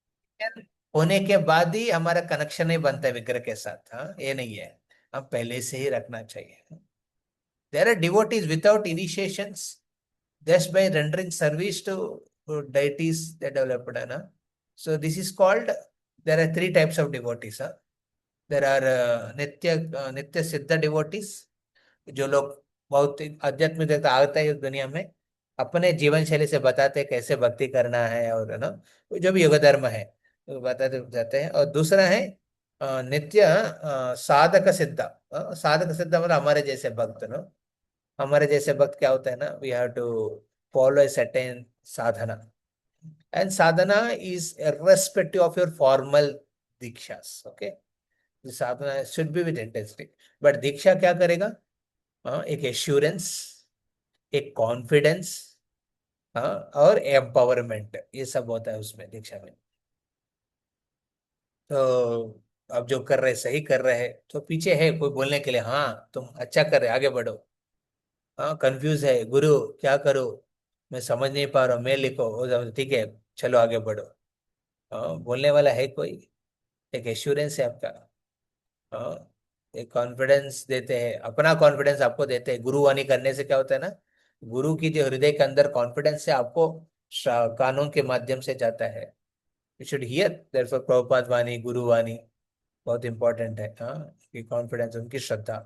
होने के बाद ही हमारा कनेक्शन नहीं बनता है विग्रह के साथ। हाँ, ये नहीं है, हम पहले से ही रखना चाहिए। There are devotees without initiations, just by rendering service to deities they developed, है ना। So this is called, there are three types of devotees, huh? There are नित्य सिद्ध devotees, जो लोग बहुत आध्यात्मिक आता है इस दुनिया में, अपने जीवन शैली से बताते हैं कैसे भक्ति करना है, और है ना, जो भी योग धर्म है वो बताते जाते हैं। और दूसरा है नित्य साधक सिद्ध। साधक सिद्ध मतलब हमारे जैसे भक्त ना, हमारे जैसे भक्त क्या होता है ना, we have to follow a certain साधना, एंड साधना is irrespective of your formal दीक्षास। ओके, साधना should be with intensity, but दीक्षा क्या करेगा, एक एश्योरेंस, एक कॉन्फिडेंस, हाँ, और एम्पावरमेंट, ये सब होता है उसमें दीक्षा में। तो अब जो कर रहे सही कर रहे हैं, तो पीछे है कोई बोलने के लिए, हाँ तुम अच्छा कर रहे, आगे बढ़ो। हाँ कंफ्यूज है गुरु, क्या करूँ, मैं समझ नहीं पा रहा हूँ, मैं लिखो ठीक है, चलो आगे बढ़ो। हाँ बोलने वाला है कोई, एक एश्योरेंस है आपका। हाँ एक कॉन्फिडेंस देते हैं, अपना कॉन्फिडेंस आपको देते हैं। गुरुवाणी करने से क्या होता है ना, गुरु की जो हृदय के अंदर कॉन्फिडेंस है आपको कानों के माध्यम से जाता है। You should hear therefore Prabhupada वाणी, गुरुवाणी बहुत इंपॉर्टेंट है। हाँ कि कॉन्फिडेंस, उनकी श्रद्धा।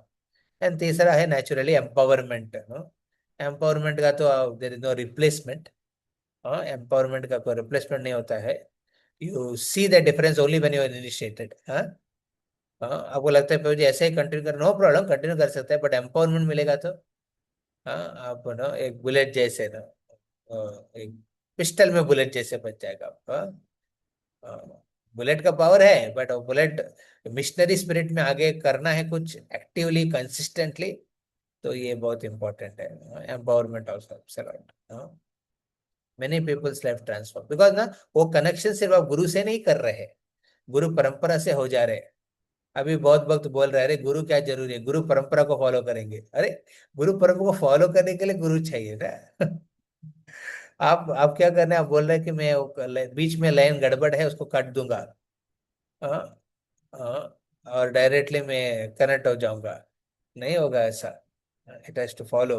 एंड तीसरा है नेचुरली एम्पावरमेंट। एम्पावरमेंट का तो देयर इज नो रिप्लेसमेंट। हाँ एम्पावरमेंट का कोई रिप्लेसमेंट नहीं होता है। You see the difference only when you are initiated. हाँ हाँ आपको लगता है मुझे ऐसे ही कंटिन्यू कर, नो प्रॉब्लम कंटिन्यू कर सकते हैं, बट एम्पावरमेंट मिलेगा तो हाँ आप ना एक बुलेट जैसे ना, एक पिस्टल में बुलेट जैसे बच जाएगा आपका। बुलेट का पावर है, बट वो बुलेट मिशनरी स्पिरिट में आगे करना है कुछ एक्टिवली कंसिस्टेंटली, तो ये बहुत इंपॉर्टेंट है। Empowerment also many people's life transform because ना, वो कनेक्शन सिर्फ आप गुरु से नहीं कर रहे हैं, गुरु परंपरा से हो जा रहे हैं। अभी बहुत वक्त बोल रहे हैं अरे गुरु क्या जरूरी है, गुरु परंपरा को फॉलो करेंगे। अरे गुरु परंपरा को फॉलो करने के लिए गुरु चाहिए ना। आप क्या करने, आप बोल रहे हैं कि मैं बीच में लाइन गड़बड़ है उसको काट दूंगा। हाँ हाँ, और डायरेक्टली मैं कनेक्ट हो जाऊंगा, नहीं होगा ऐसा। It has to follow.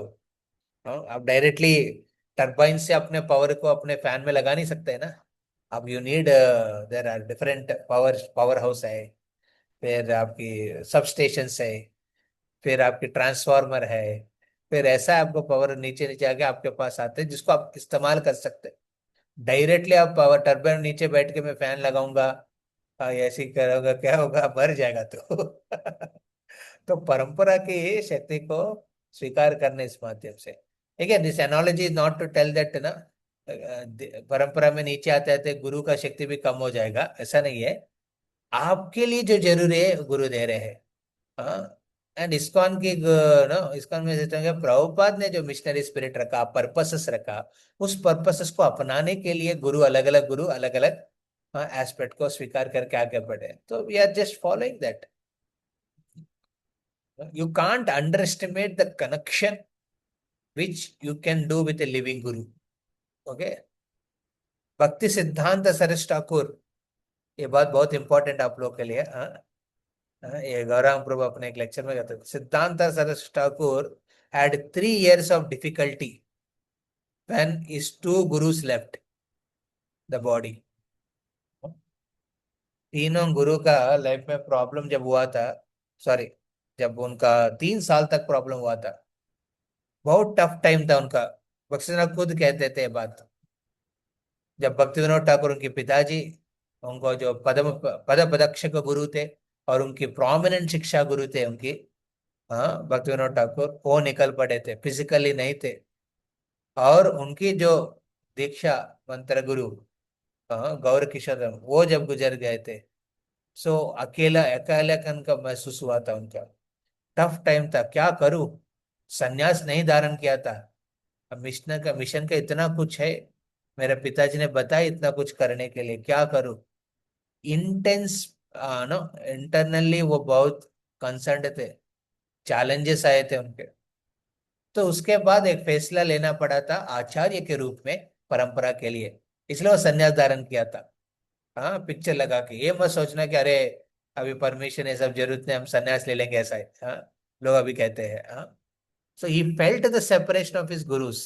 आप डायरेक्टली टरबाइन से अपने पावर को अपने फैन में लगा नहीं सकते ना। अब you need, there are different power house है, फिर आपकी सब स्टेशन है, फिर आपकी ट्रांसफार्मर है, फिर ऐसा आपको पावर नीचे नीचे आके आपके पास आते हैं जिसको आप इस्तेमाल कर सकते हैं। डायरेक्टली आप पावर टरबाइन नीचे बैठ के मैं फैन लगाऊंगा, ऐसे ही करोगे क्या होगा, मर जाएगा तो। तो परंपरा की शक्ति को स्वीकार करने इस माध्यम से। ठीक है, this analogy is not to tell that ना परंपरा में नीचे आते आते गुरु का शक्ति भी कम हो जाएगा, ऐसा नहीं है। आपके लिए जो जरूरी है गुरु दे रहे हैं। हाँ एंड इस्कॉन की नो, इस्कॉन में सिस्टम है, प्रभुपाद ने जो मिशनरी स्पिरिट रखा, पर्पसेस रखा, उस पर्पसेस को अपनाने के लिए गुरु अलग अलग एस्पेक्ट को स्वीकार करके आगे बढ़े, तो we are just following that. You can't underestimate the connection which you can do with a living guru. Okay, Bhakti Siddhanta सरस ठाकुर, ये बात बहुत इंपॉर्टेंट आप लोग के लिए। ये गौरांग प्रभु अपने एक लेक्चर में कहते हैं, सिद्धांत सरस Thakur had 3 years of difficulty when his two gurus left the body। तीनों गुरु का लाइफ में प्रॉब्लम जब हुआ था, सॉरी, जब उनका 3 साल तक प्रॉब्लम हुआ था, बहुत टफ टाइम था उनका। बख्शीनाथ खुद कहते थे ये बात, जब भक्ति विनोद ठाकुर उनके पिताजी, उनको जो पद पदक्षक गुरु थे और उनकी प्रोमिनेंट शिक्षा गुरु थे उनकी, हाँ भक्ति विनोद ठाकुर, वो निकल पड़े थे, फिजिकली नहीं थे। और उनकी जो दीक्षा मंत्र गुरु, हाँ गौर किशोर, वो जब गुजर गए थे, सो अकेला अकेलापन का महसूस हुआ था उनका। टफ टाइम था, क्या करूं, संन्यास नहीं धारण किया था। अब मिशन का इतना कुछ है, मेरे पिताजी ने बताया इतना कुछ करने के लिए, क्या करूं। इंटेंस नो, इंटरनली वो बहुत कंसर्न्ड थे, चैलेंजेस आए थे उनके। तो उसके बाद एक फैसला लेना पड़ा था आचार्य के रूप में परंपरा के लिए, इसलिए वो संन्यास धारण किया था। हाँ पिक्चर लगा के ये मत सोचना कि अरे अभी परमिशन है, सब जरूरत नहीं, हम संन्यास ले लेंगे, ऐसा है। हाँ लोग अभी कहते हैं। हाँ so he felt the separation of his gurus,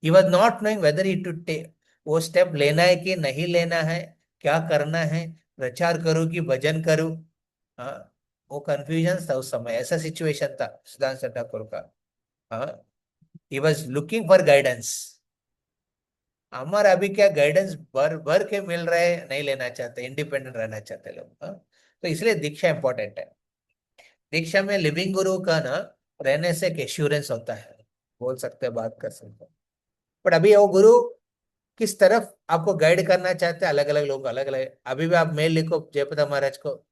he was not knowing whether he to take, वो स्टेप लेना है कि नहीं लेना है, क्या करना है, प्रचार करूं कि भजन करूं। हाँ वो कंफ्यूजन था उस समय, ऐसा सिचुएशन था सिद्धांत ठाकुर का। हाँ he was looking for guidance. हमारा अभी क्या गाइडेंस भर भर के मिल रहे हैं, नहीं लेना चाहते, इंडिपेंडेंट रहना चाहते लोग। हाँ? तो इसलिए दीक्षा इंपॉर्टेंट है। दीक्षा में लिविंग गुरु का ना रहने से एक एश्योरेंस होता है, बोल सकते हैं, बात कर सकते हैं। बट अभी वो गुरु किस तरफ आपको गाइड करना चाहते हैं, अलग अलग लोग अलग अलग। अभी भी आप मेल लिखो जयप्रदा महाराज को,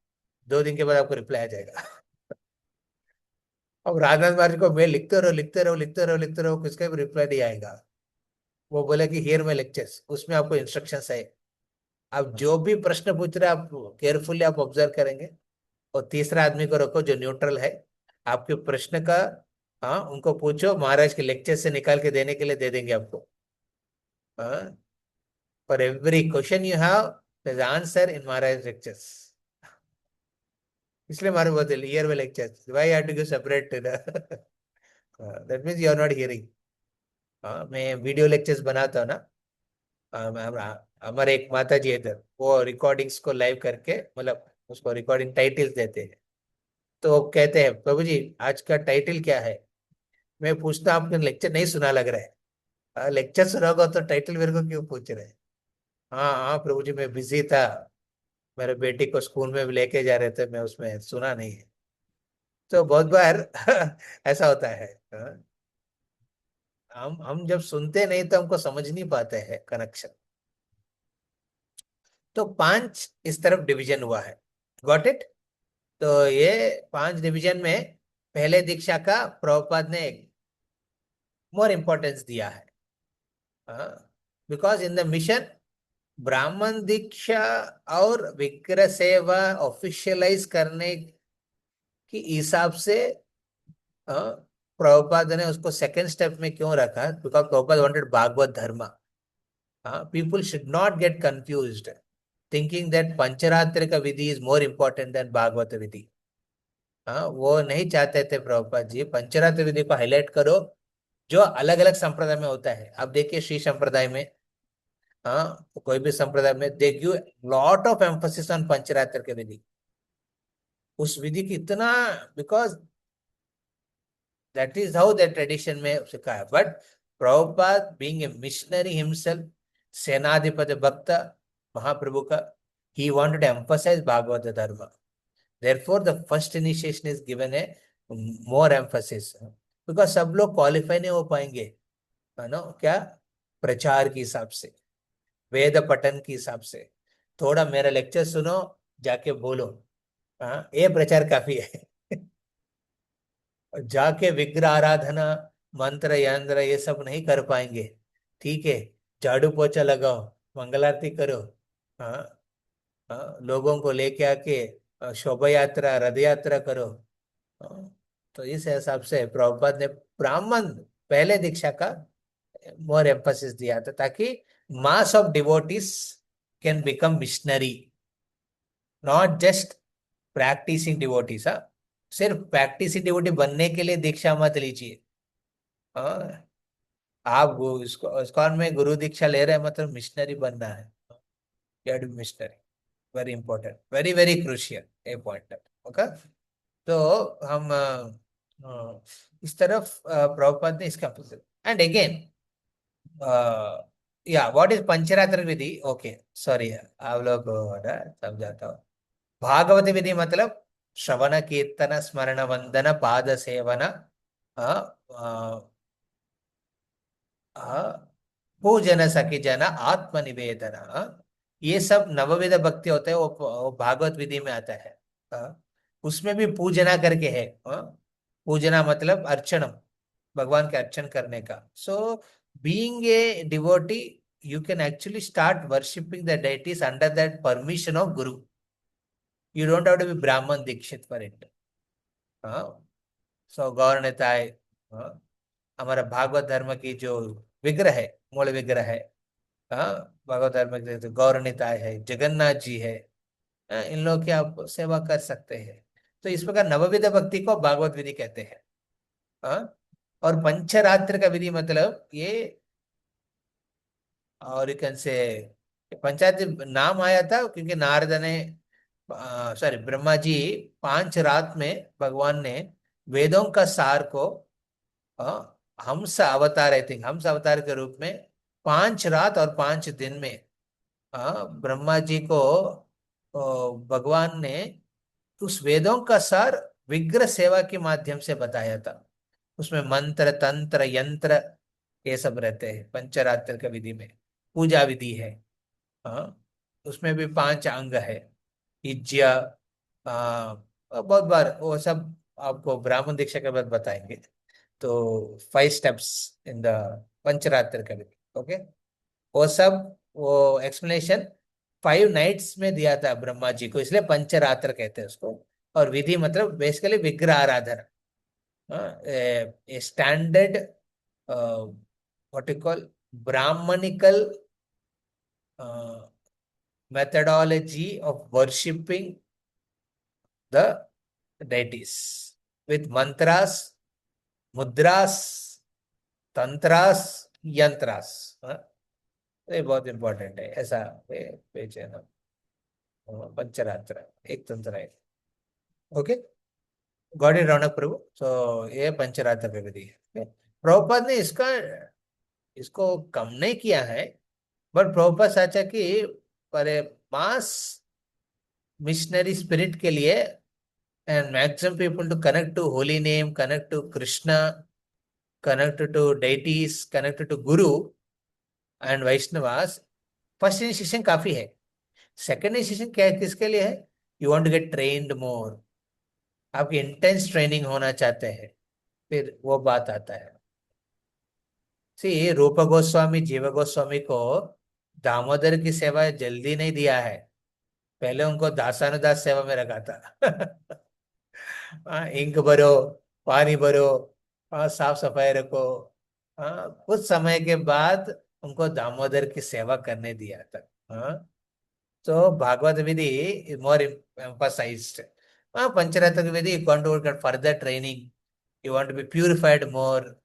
2 दिन के बाद आपको रिप्लाई आ जाएगा। अब राजनाथ महाराज को मेल लिखते रहो लिखते रहो लिखते रहो लिखते रहो, किसका भी रिप्लाई नहीं आएगा। वो बोले कि हियर माय लेक्चर्स, उसमें आपको इंस्ट्रक्शंस है। आप जो भी प्रश्न पूछ रहे हैं आप केयरफुली आप ऑब्जर्व करेंगे, और तीसरा आदमी को रखो जो न्यूट्रल है, आपके प्रश्न का हाँ, उनको पूछो, महाराज के लेक्चर से निकाल के देने के लिए दे देंगे आपको। हाँ, for every question you have there's answer in Maharaj lectures. इसलिए हमारे बहुत ईयर में lectures, why have to give separate that means you are not hearing. हाँ, मैं वीडियो लेक्चर्स बनाता हूँ ना। हमारे एक माता जी है इधर, वो रिकॉर्डिंग्स को लाइव करके, मतलब उसको रिकॉर्डिंग टाइटल्स देते हैं। तो वो कहते हैं, प्रभु जी आज का टाइटल क्या है? मैं पूछता हूँ, आपने लेक्चर नहीं सुना लग रहा है। लेक्चर सुना होगा तो टाइटल मेरे को क्यों पूछ रहे हैं? हाँ हाँ प्रभु जी, मैं बिजी था, मेरे बेटी को स्कूल में भी लेके जा रहे थे, मैं उसमें सुना नहीं है। तो बहुत बार ऐसा होता है। हाँ, हम जब सुनते नहीं तो हमको समझ नहीं पाते हैं कनेक्शन। तो 5 इस तरफ डिवीजन हुआ है। Got it? तो ये 5 डिवीजन में पहले दीक्षा का प्रभुपाद ने मोर इम्पोर्टेंस दिया है। बिकॉज इन द मिशन ब्राह्मण दीक्षा और विग्रह सेवा ऑफिशियलाइज करने के हिसाब से प्रभुपाद ने उसको सेकंड स्टेप में क्यों रखा? बिकॉज प्रभुपाद वांटेड भागवत धर्म। People should not get confused thinking that पंचरात्र का विधि इज मोर इम्पोर्टेंट देन भागवत विधि। हाँ, वो नहीं चाहते थे प्रभुपाद जी, पंचरात्र विधि को हाईलाइट करो जो अलग अलग संप्रदाय में होता है। अब देखिए श्री संप्रदाय में, हाँ, कोई भी संप्रदाय में they give lot of emphasis on पंचरात्र के विधि। उस विधि की इतना, because that is how the tradition में सिखा है। But Prabhupada being a missionary himself, सेनाधिपति भक्त महाप्रभु का, ही वांटेड टू एम्फसाइज भागवत धर्म। Therefore, the first initiation is given a more emphasis, because सब लोग क्वालिफाई नहीं हो पाएंगे, है ना? क्या? प्रचार के हिसाब से, वेद पठन के हिसाब से। थोड़ा मेरा लेक्चर सुनो, जाके बोलो, हाँ, ये प्रचार काफी है। जाके विग्रह आराधना, मंत्र यंत्र ये सब नहीं कर पाएंगे। ठीक है, झाड़ू पोछा लगाओ, मंगल आरती करो, हाँ हाँ, लोगों को लेके आके शोभा यात्रा, रथ यात्रा करो। हाँ, तो इस हिसाब से प्रभुपाद ने ब्राह्मण पहले दीक्षा का मोर एम्फोसिस दिया था, ताकि mass of devotees can become missionary, not just practising devotees. हाँ, सिर्फ प्रैक्टिसिंग डिवोटी बनने के लिए दीक्षा मत लीजिए। हाँ, आप इसको इस्कॉन में गुरु दीक्षा ले रहे हैं मतलब मिशनरी बनना है। Missionary, very important, very very crucial a point. Okay, तो हम इस तरफ प्रभुपाद ने इसका, एंड अगेन या व्हाट इज पंचरात्र विधि? ओके, सॉरी, आप लोग समझाता हूँ। भागवत विधि मतलब श्रवण कीर्तन स्मरण वंदन पाद सेवन, पूजन सखी जन आत्मनिवेदन, ये सब नवविध भक्ति होते हैं, वो भागवत विधि में आता है। उसमें भी पूजना करके है। पूजना मतलब अर्चनम, भगवान के अर्चन करने का। So being a devotee, you can actually start worshipping the deities under that permission of guru. You don't have to be brahman dikshit for it. हाँ, सो गौरणिताय, हाँ, हमारा भागवत धर्म की जो विग्रह है, मूल विग्रह है, हाँ, भागवत धर्म के तो गौरणिताय है, जगन्नाथ जी है। इन लोगों की आप सेवा कर सकते हैं। तो इस प्रकार नवविध भक्ति को भागवत विधि कहते हैं। हाँ, और पंचरात्र का विधि मतलब ये, और यू कैन से, पंचायत नाम आया था क्योंकि नारद ने, सॉरी, ब्रह्मा जी 5 रात में भगवान ने वेदों का सार को, हंस अवतार, आई थिंक हंस अवतार के रूप में 5 रात और 5 दिन में ब्रह्मा जी को भगवान ने उस वेदों का सार विग्रह सेवा के माध्यम से बताया था। उसमें मंत्र तंत्र यंत्र ये सब रहते हैं पंचरात्र का विधि में। पूजा विधि है, हाँ, उसमें भी 5 अंग है। यज्ञ, बहुत बार वो सब आपको ब्राह्मण दीक्षा के बाद बताएंगे। तो 5 स्टेप्स इन द पंचरात्र का विधि। ओके, वो सब, वो एक्सप्लेनेशन 5 नाइट्स में दिया था ब्रह्मा जी को, इसलिए पंचरात्र कहते हैं उसको। और विधि मतलब बेसिकली विग्रह आराधना। a standard, what you call, Brahmanical uh, methodology of worshipping the deities with mantras, mudras, tantras, yantras. ये बहुत इंपॉर्टेंट है, ऐसा पेज है ना। पंचरात्र एक तंत्र है। ओके, गॉड इट रौनक प्रभु। सो ये पंचरात्र विधि है। प्रभुपाद ने इसका इसको कम नहीं किया है, बट प्रभुपाद सोचा कि पर मास मिशनरी स्पिरिट के लिए, and maximum people to connect to holy name, connect to Krishna, connect to deities, connect to Guru and Vaishnavas, first initiation काफी है। सेकंड इनिशिएशन क्या है, किसके लिए है? You want to get trained more, आपकी इंटेंस ट्रेनिंग होना चाहते हैं, फिर वो बात आता है। सी रूप गोस्वामी जीव गोस्वामी को दामोदर की सेवा जल्दी नहीं दिया है, पहले उनको दासानुदास सेवा में रखा था। इंक भरो, पानी भरो, साफ सफाई रखो। कुछ समय के बाद उनको दामोदर की सेवा करने दिया था। तो भागवत विधि is more emphasized. Pancharatra Vidhi, you want to get further training, you want to be purified more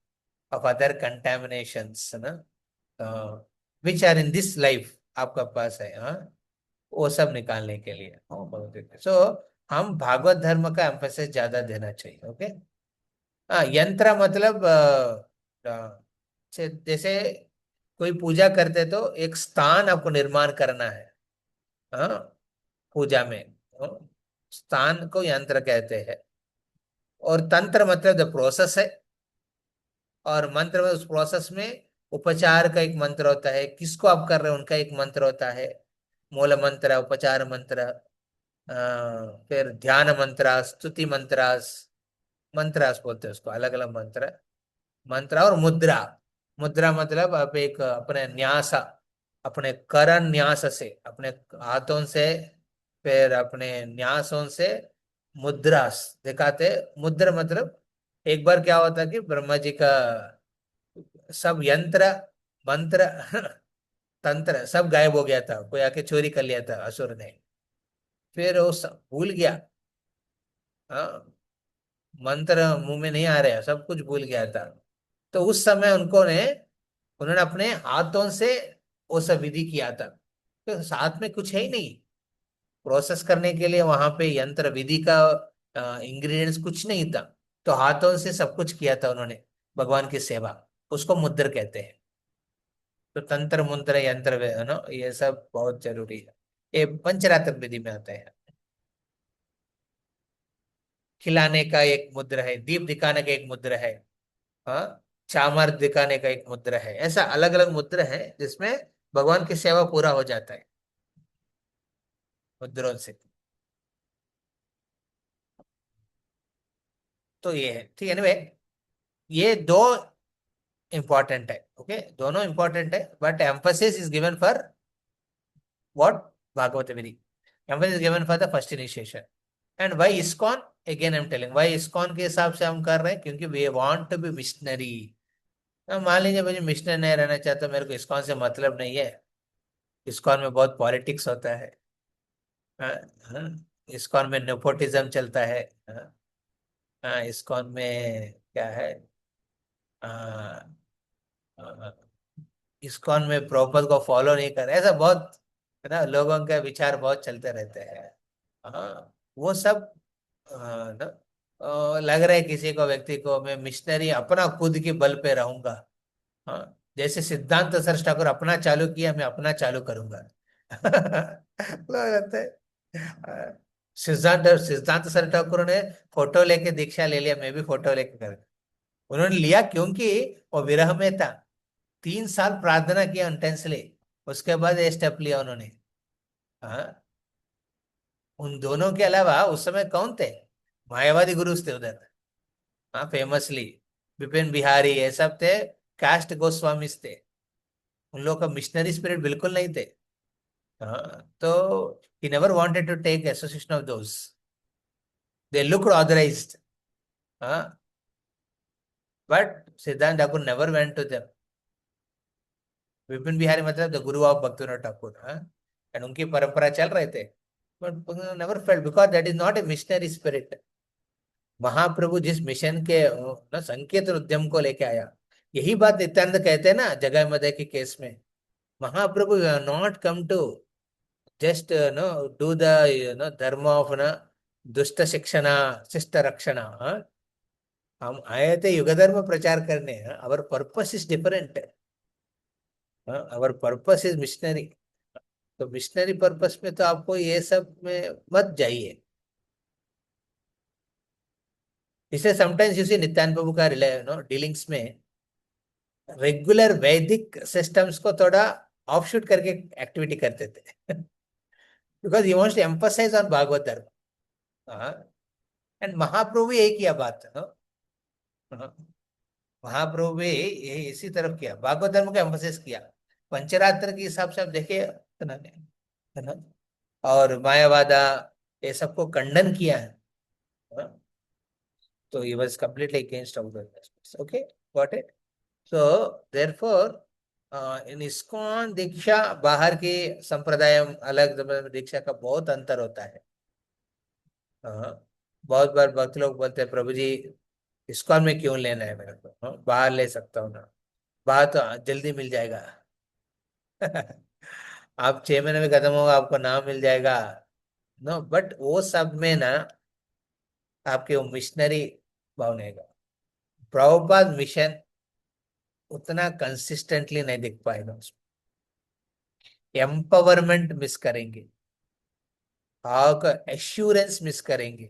of other contaminations, ना, which are in this life आपका पास है, वो सब निकालने के लिए। सो हम भागवत धर्म का एम्फेसिस ज्यादा देना चाहिए। ओके, यंत्र मतलब जैसे कोई पूजा करते तो एक स्थान आपको निर्माण करना है, हाँ, पूजा में, हाँ, स्थान को यंत्र कहते हैं। और तंत्र मतलब जो प्रोसेस है, और मंत्र में उस प्रोसेस में उपचार का एक मंत्र होता है, किसको आप कर रहे हो उनका एक मंत्र होता है, मूल मंत्र, उपचार मंत्र, फिर ध्यान मंत्र, स्तुति मंत्रास, मंत्रास बोलते हैं उसको, अलग अलग मंत्र। मंत्र और मुद्रा, मुद्रा मतलब आप एक अपने न्यास, अपने करण न्यास से, अपने हाथों से, फिर अपने न्यासों से मुद्रास दिखाते। मुद्रा मतलब एक बार क्या होता कि ब्रह्मा जी का सब यंत्र, मंत्र, तंत्र सब गायब हो गया था, कोई आके चोरी कर लिया था असुर ने, फिर वो सब भूल गया। हाँ, मंत्र मुंह में नहीं आ रहे, सब कुछ भूल गया था। तो उस समय उन्होंने अपने हाथों से वो सब विधि किया था, तो साथ में कुछ है ही नहीं प्रोसेस करने के लिए, वहां पे यंत्र विधि का इंग्रेडिएंट्स कुछ नहीं था, तो हाथों से सब कुछ किया था उन्होंने, भगवान की सेवा, उसको मुद्र कहते हैं। तो तंत्र मंत्र यंत्र नो, ये सब बहुत जरूरी है, ये पंचरात्र विधि में आता है। खिलाने का एक मुद्र है, दीप दिखाने का एक मुद्र है, हाँ, चामर दिखाने का एक मुद्रा है, ऐसा अलग अलग मुद्रा है जिसमें भगवान की सेवा पूरा हो जाता है मुद्रों से। तो ये है, ठीक है ना भाई, ये दो इंपॉर्टेंट है। ओके, दोनों इंपॉर्टेंट है, but emphasis is given for what, Bhagavat vidhi, emphasis given for the first initiation. And why ISKCON, again I am telling why ISKCON के हिसाब से हम कर रहे हैं, क्योंकि we want to be missionary. मान लीजिए मुझे मिशनरी नहीं रहना चाहता, मेरे को इस्कॉन से मतलब नहीं है, इस्कॉन में बहुत पॉलिटिक्स होता है, हाँ, हाँ, इस्कॉन में नेपोटिज्म चलता है, हाँ, हाँ, इस्कॉन में क्या है, हाँ, हाँ, इस्कॉन में प्रॉपर को फॉलो नहीं कर, ऐसा बहुत है ना, लोगों के विचार बहुत चलते रहते हैं। हाँ, वो सब ना, लग रहा है किसी को, व्यक्ति को, मैं मिशनरी अपना खुद के बल पे रहूंगा। हाँ, जैसे सिद्धांत सर ठाकुर अपना चालू किया, मैं अपना चालू करूंगा। लोग रहते हैं। सिद्धांत सर ठाकुर ने फोटो लेके दीक्षा ले लिया, मैं भी फोटो लेके कर, उन्होंने लिया क्योंकि वो विरह में था, 3 साल प्रार्थना किया इंटेंसली, उसके बाद ये स्टेप लिया उन्होंने। हाँ, उन दोनों के अलावा उस समय कौन थे, मायावादी गुरु थे उधर, हाँ, फेमसली विपिन बिहारी, ये सब थे, कास्ट गोस्वामी थे, उन लोगों का मिशनरी स्पिरिट बिल्कुल नहीं थे। हाँ, तो he never wanted to take association of those, they looked authorized, हाँ, but Siddhanta Thakur never went to them. Vipin Bihari मतलब the Guru of Bhaktivinod Thakur, and उनकी परंपरा चल रहे थे. But never felt because that is not a missionary spirit. Mahaprabhu जिस मिशन के ना संकेत और उद्यम को लेके आया, यही बात नित्यानंद कहते हैं ना जगह मदय के केस में. Mahaprabhu not come to just no do the धर्म ऑफ ना दुष्ट शिक्षण शिष्ट रक्षण. हम आए थे युग धर्म प्रचार करने. Our purpose is different. Our purpose is missionary. तो मिशनरी पर्पस में तो आपको ये सब में मत जाइए. इसलिए समटाइम्स यू सी नित्यानंद प्रभु का डीलिंग्स में रेगुलर वैदिक सिस्टम्स को थोड़ा ऑफशूट करके एक्टिविटी करते थे. Because he wants to emphasise on Bhagavat dharma. And महाप्रभु भी यही किया बात. महाप्रभु भी यही इसी तरफ किया, भागवत धर्म को एम्फसाइज किया. पंचरात्र के हिसाब से आप देखिए, है ना. और मायावादा ये सबको खंडन किया है. हाँ? तो he was completely against all those aspects. Okay, got it. So therefore in ISKCON दीक्षा बाहर की संप्रदाय अलग दीक्षा का बहुत अंतर होता है. बहुत बार भक्त लोग बोलते हैं प्रभु जी ISKCON में क्यों लेना है मेरे को, बाहर ले सकता हूँ ना. बाहर तो जल्दी मिल जाएगा. आप 6 महीने में खत्म होगा, आपको नाम मिल जाएगा. नो, बट वो सब में ना आपके वो मिशनरी भाव नहीं. प्रभुपाद मिशन उतना कंसिस्टेंटली नहीं दिख पाएगा उसमें. एम्पावरमेंट मिस करेंगे, आपका एश्योरेंस मिस करेंगे,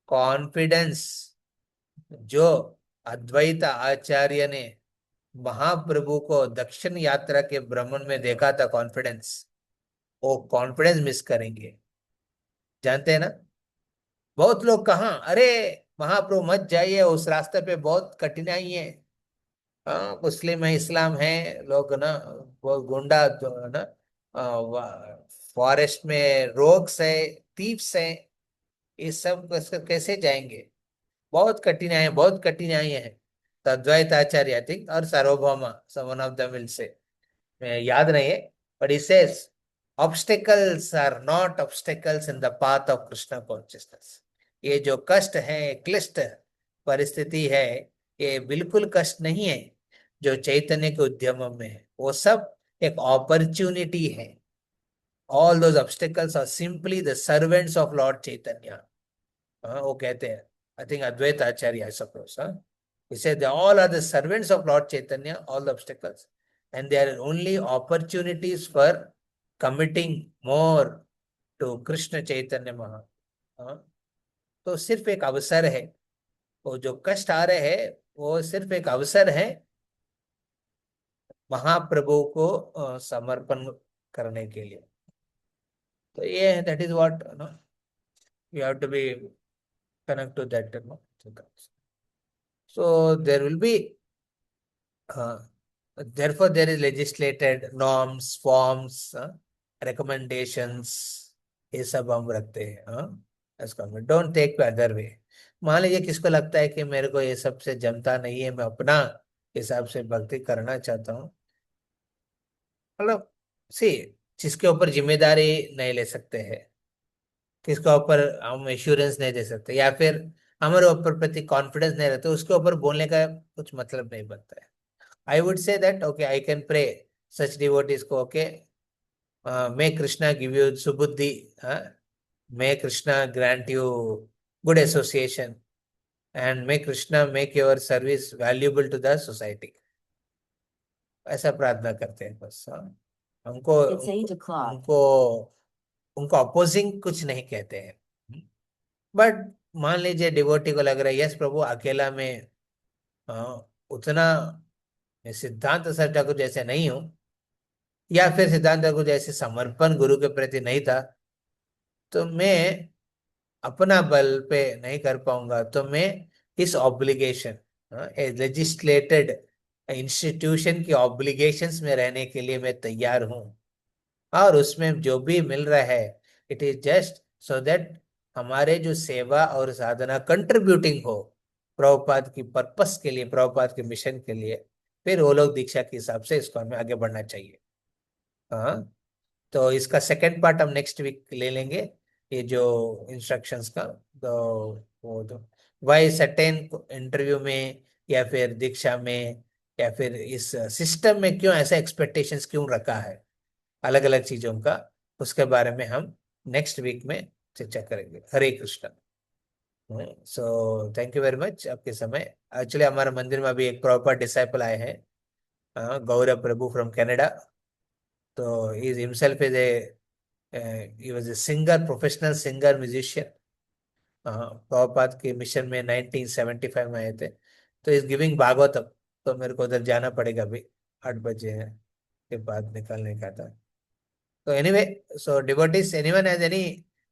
कॉन्फिडेंस जो अद्वैत आचार्य ने महाप्रभु को दक्षिण यात्रा के भ्रमण में देखा था, कॉन्फिडेंस, वो कॉन्फिडेंस मिस करेंगे. जानते हैं ना, बहुत लोग कहाँ, अरे महाप्रभु मत जाइए उस रास्ते पे बहुत कठिनाई है. मुस्लिम है, इस्लाम है, लोग ना वो गुंडा ना फॉरेस्ट में रोग्स है, थीव्स है, ये सब कैसे जाएंगे. बहुत कठिनाई है, बहुत कठिनाई है. तो अद्वैत आचार्य आई थिंक और Sarvabhauma one of the will say, मैं याद नहीं है, but it says obstacles are not obstacles in the path of Krishna consciousness. ये जो कष्ट है, क्लिष्ट परिस्थिति है, ये बिल्कुल कष्ट नहीं है जो चैतन्य के उद्यम में है. वो सब एक अपॉर्चुनिटी है. All those obstacles are simply the servants of lord Chaitanya. वो कहते हैं, I think Advaita Acharya I suppose. He said they all are the servants of Lord Chaitanya, all the obstacles, and they are only opportunities for committing more to Krishna Chaitanya Maha. तो सिर्फ एक अवसर है. वो जो कष्ट आ रहे हैं वो सिर्फ एक अवसर है महाप्रभु को समर्पण करने के लिए. तो ये that is what you have to be connect to that. So there will be, therefore there is legislated norms, forms, recommendations, ये सब हम रखते हैं. Don't take other way. मान लीजिए किसको लगता है कि मेरे को ये सब से जमता नहीं है, मैं अपना हिसाब से भक्ति करना चाहता हूँ, मतलब सी जिसके ऊपर जिम्मेदारी नहीं ले सकते हैं, किसके ऊपर हम एश्योरेंस नहीं दे सकते, या फिर हमारे ऊपर प्रति कॉन्फिडेंस नहीं रहता, उसके ऊपर बोलने का कुछ मतलब नहीं बनता है. I would say that okay I can pray such devotees को, okay may Krishna give you सुबुद्धि, may Krishna grant you good association, and may Krishna make your service valuable to the society. ऐसा प्रार्थना करते हैं बस. हमको उनको उनको अपोजिंग कुछ नहीं कहते हैं. बट मान लीजिए डिवोटी को लग रहा है यस प्रभु अकेला में उतना मैं सिद्धांत सर ठाकुर जैसे नहीं हूं, या फिर सिद्धांत ठाकुर जैसे समर्पण गुरु के प्रति नहीं था, तो मैं अपना बल पे नहीं कर पाऊंगा, तो मैं इस ऑब्लिगेशन लेजिस्लेटेड इंस्टीट्यूशन की ऑब्लिगेशंस में रहने के लिए मैं तैयार हूं. और उसमें जो भी मिल रहा है it is just so that हमारे जो सेवा और साधना कंट्रीब्यूटिंग हो प्रभुपाद की पर्पस के लिए, प्रभुपाद के मिशन के लिए, फिर वो लोग दीक्षा के हिसाब से इसको हमें आगे बढ़ना चाहिए। हाँ, तो इसका सेकंड पार्ट हम नेक्स्ट वीक ले लेंगे, ये जो इंस्ट्रक्शंस का। तो वो तो वाई सर्टेन इंटरव्यू में या फिर दीक्षा में या फिर इस सिस्टम में क्यों ऐसा एक्सपेक्टेशंस क्यों रखा है अलग अलग चीजों का, उसके बारे में हम नेक्स्ट वीक में चर्चा करेंगे। Hare Krishna. So thank you very much आपके समय। एक्चुअली हमारे मंदिर में अभी एक प्रॉपर डिसाइपल आए हैं, गौरव प्रभु फ्रॉम कनाडा। तो he himself is a he was a singer, professional singer, musician। प्रभुपाद के मिशन में 1975 में आए थे। तो इज गिविंग भागवतम। तो मेरे को उधर जाना पड़ेगा अभी, 8 बजे है के बाद निकलने का था। तो anyway, so devotees, anyone has any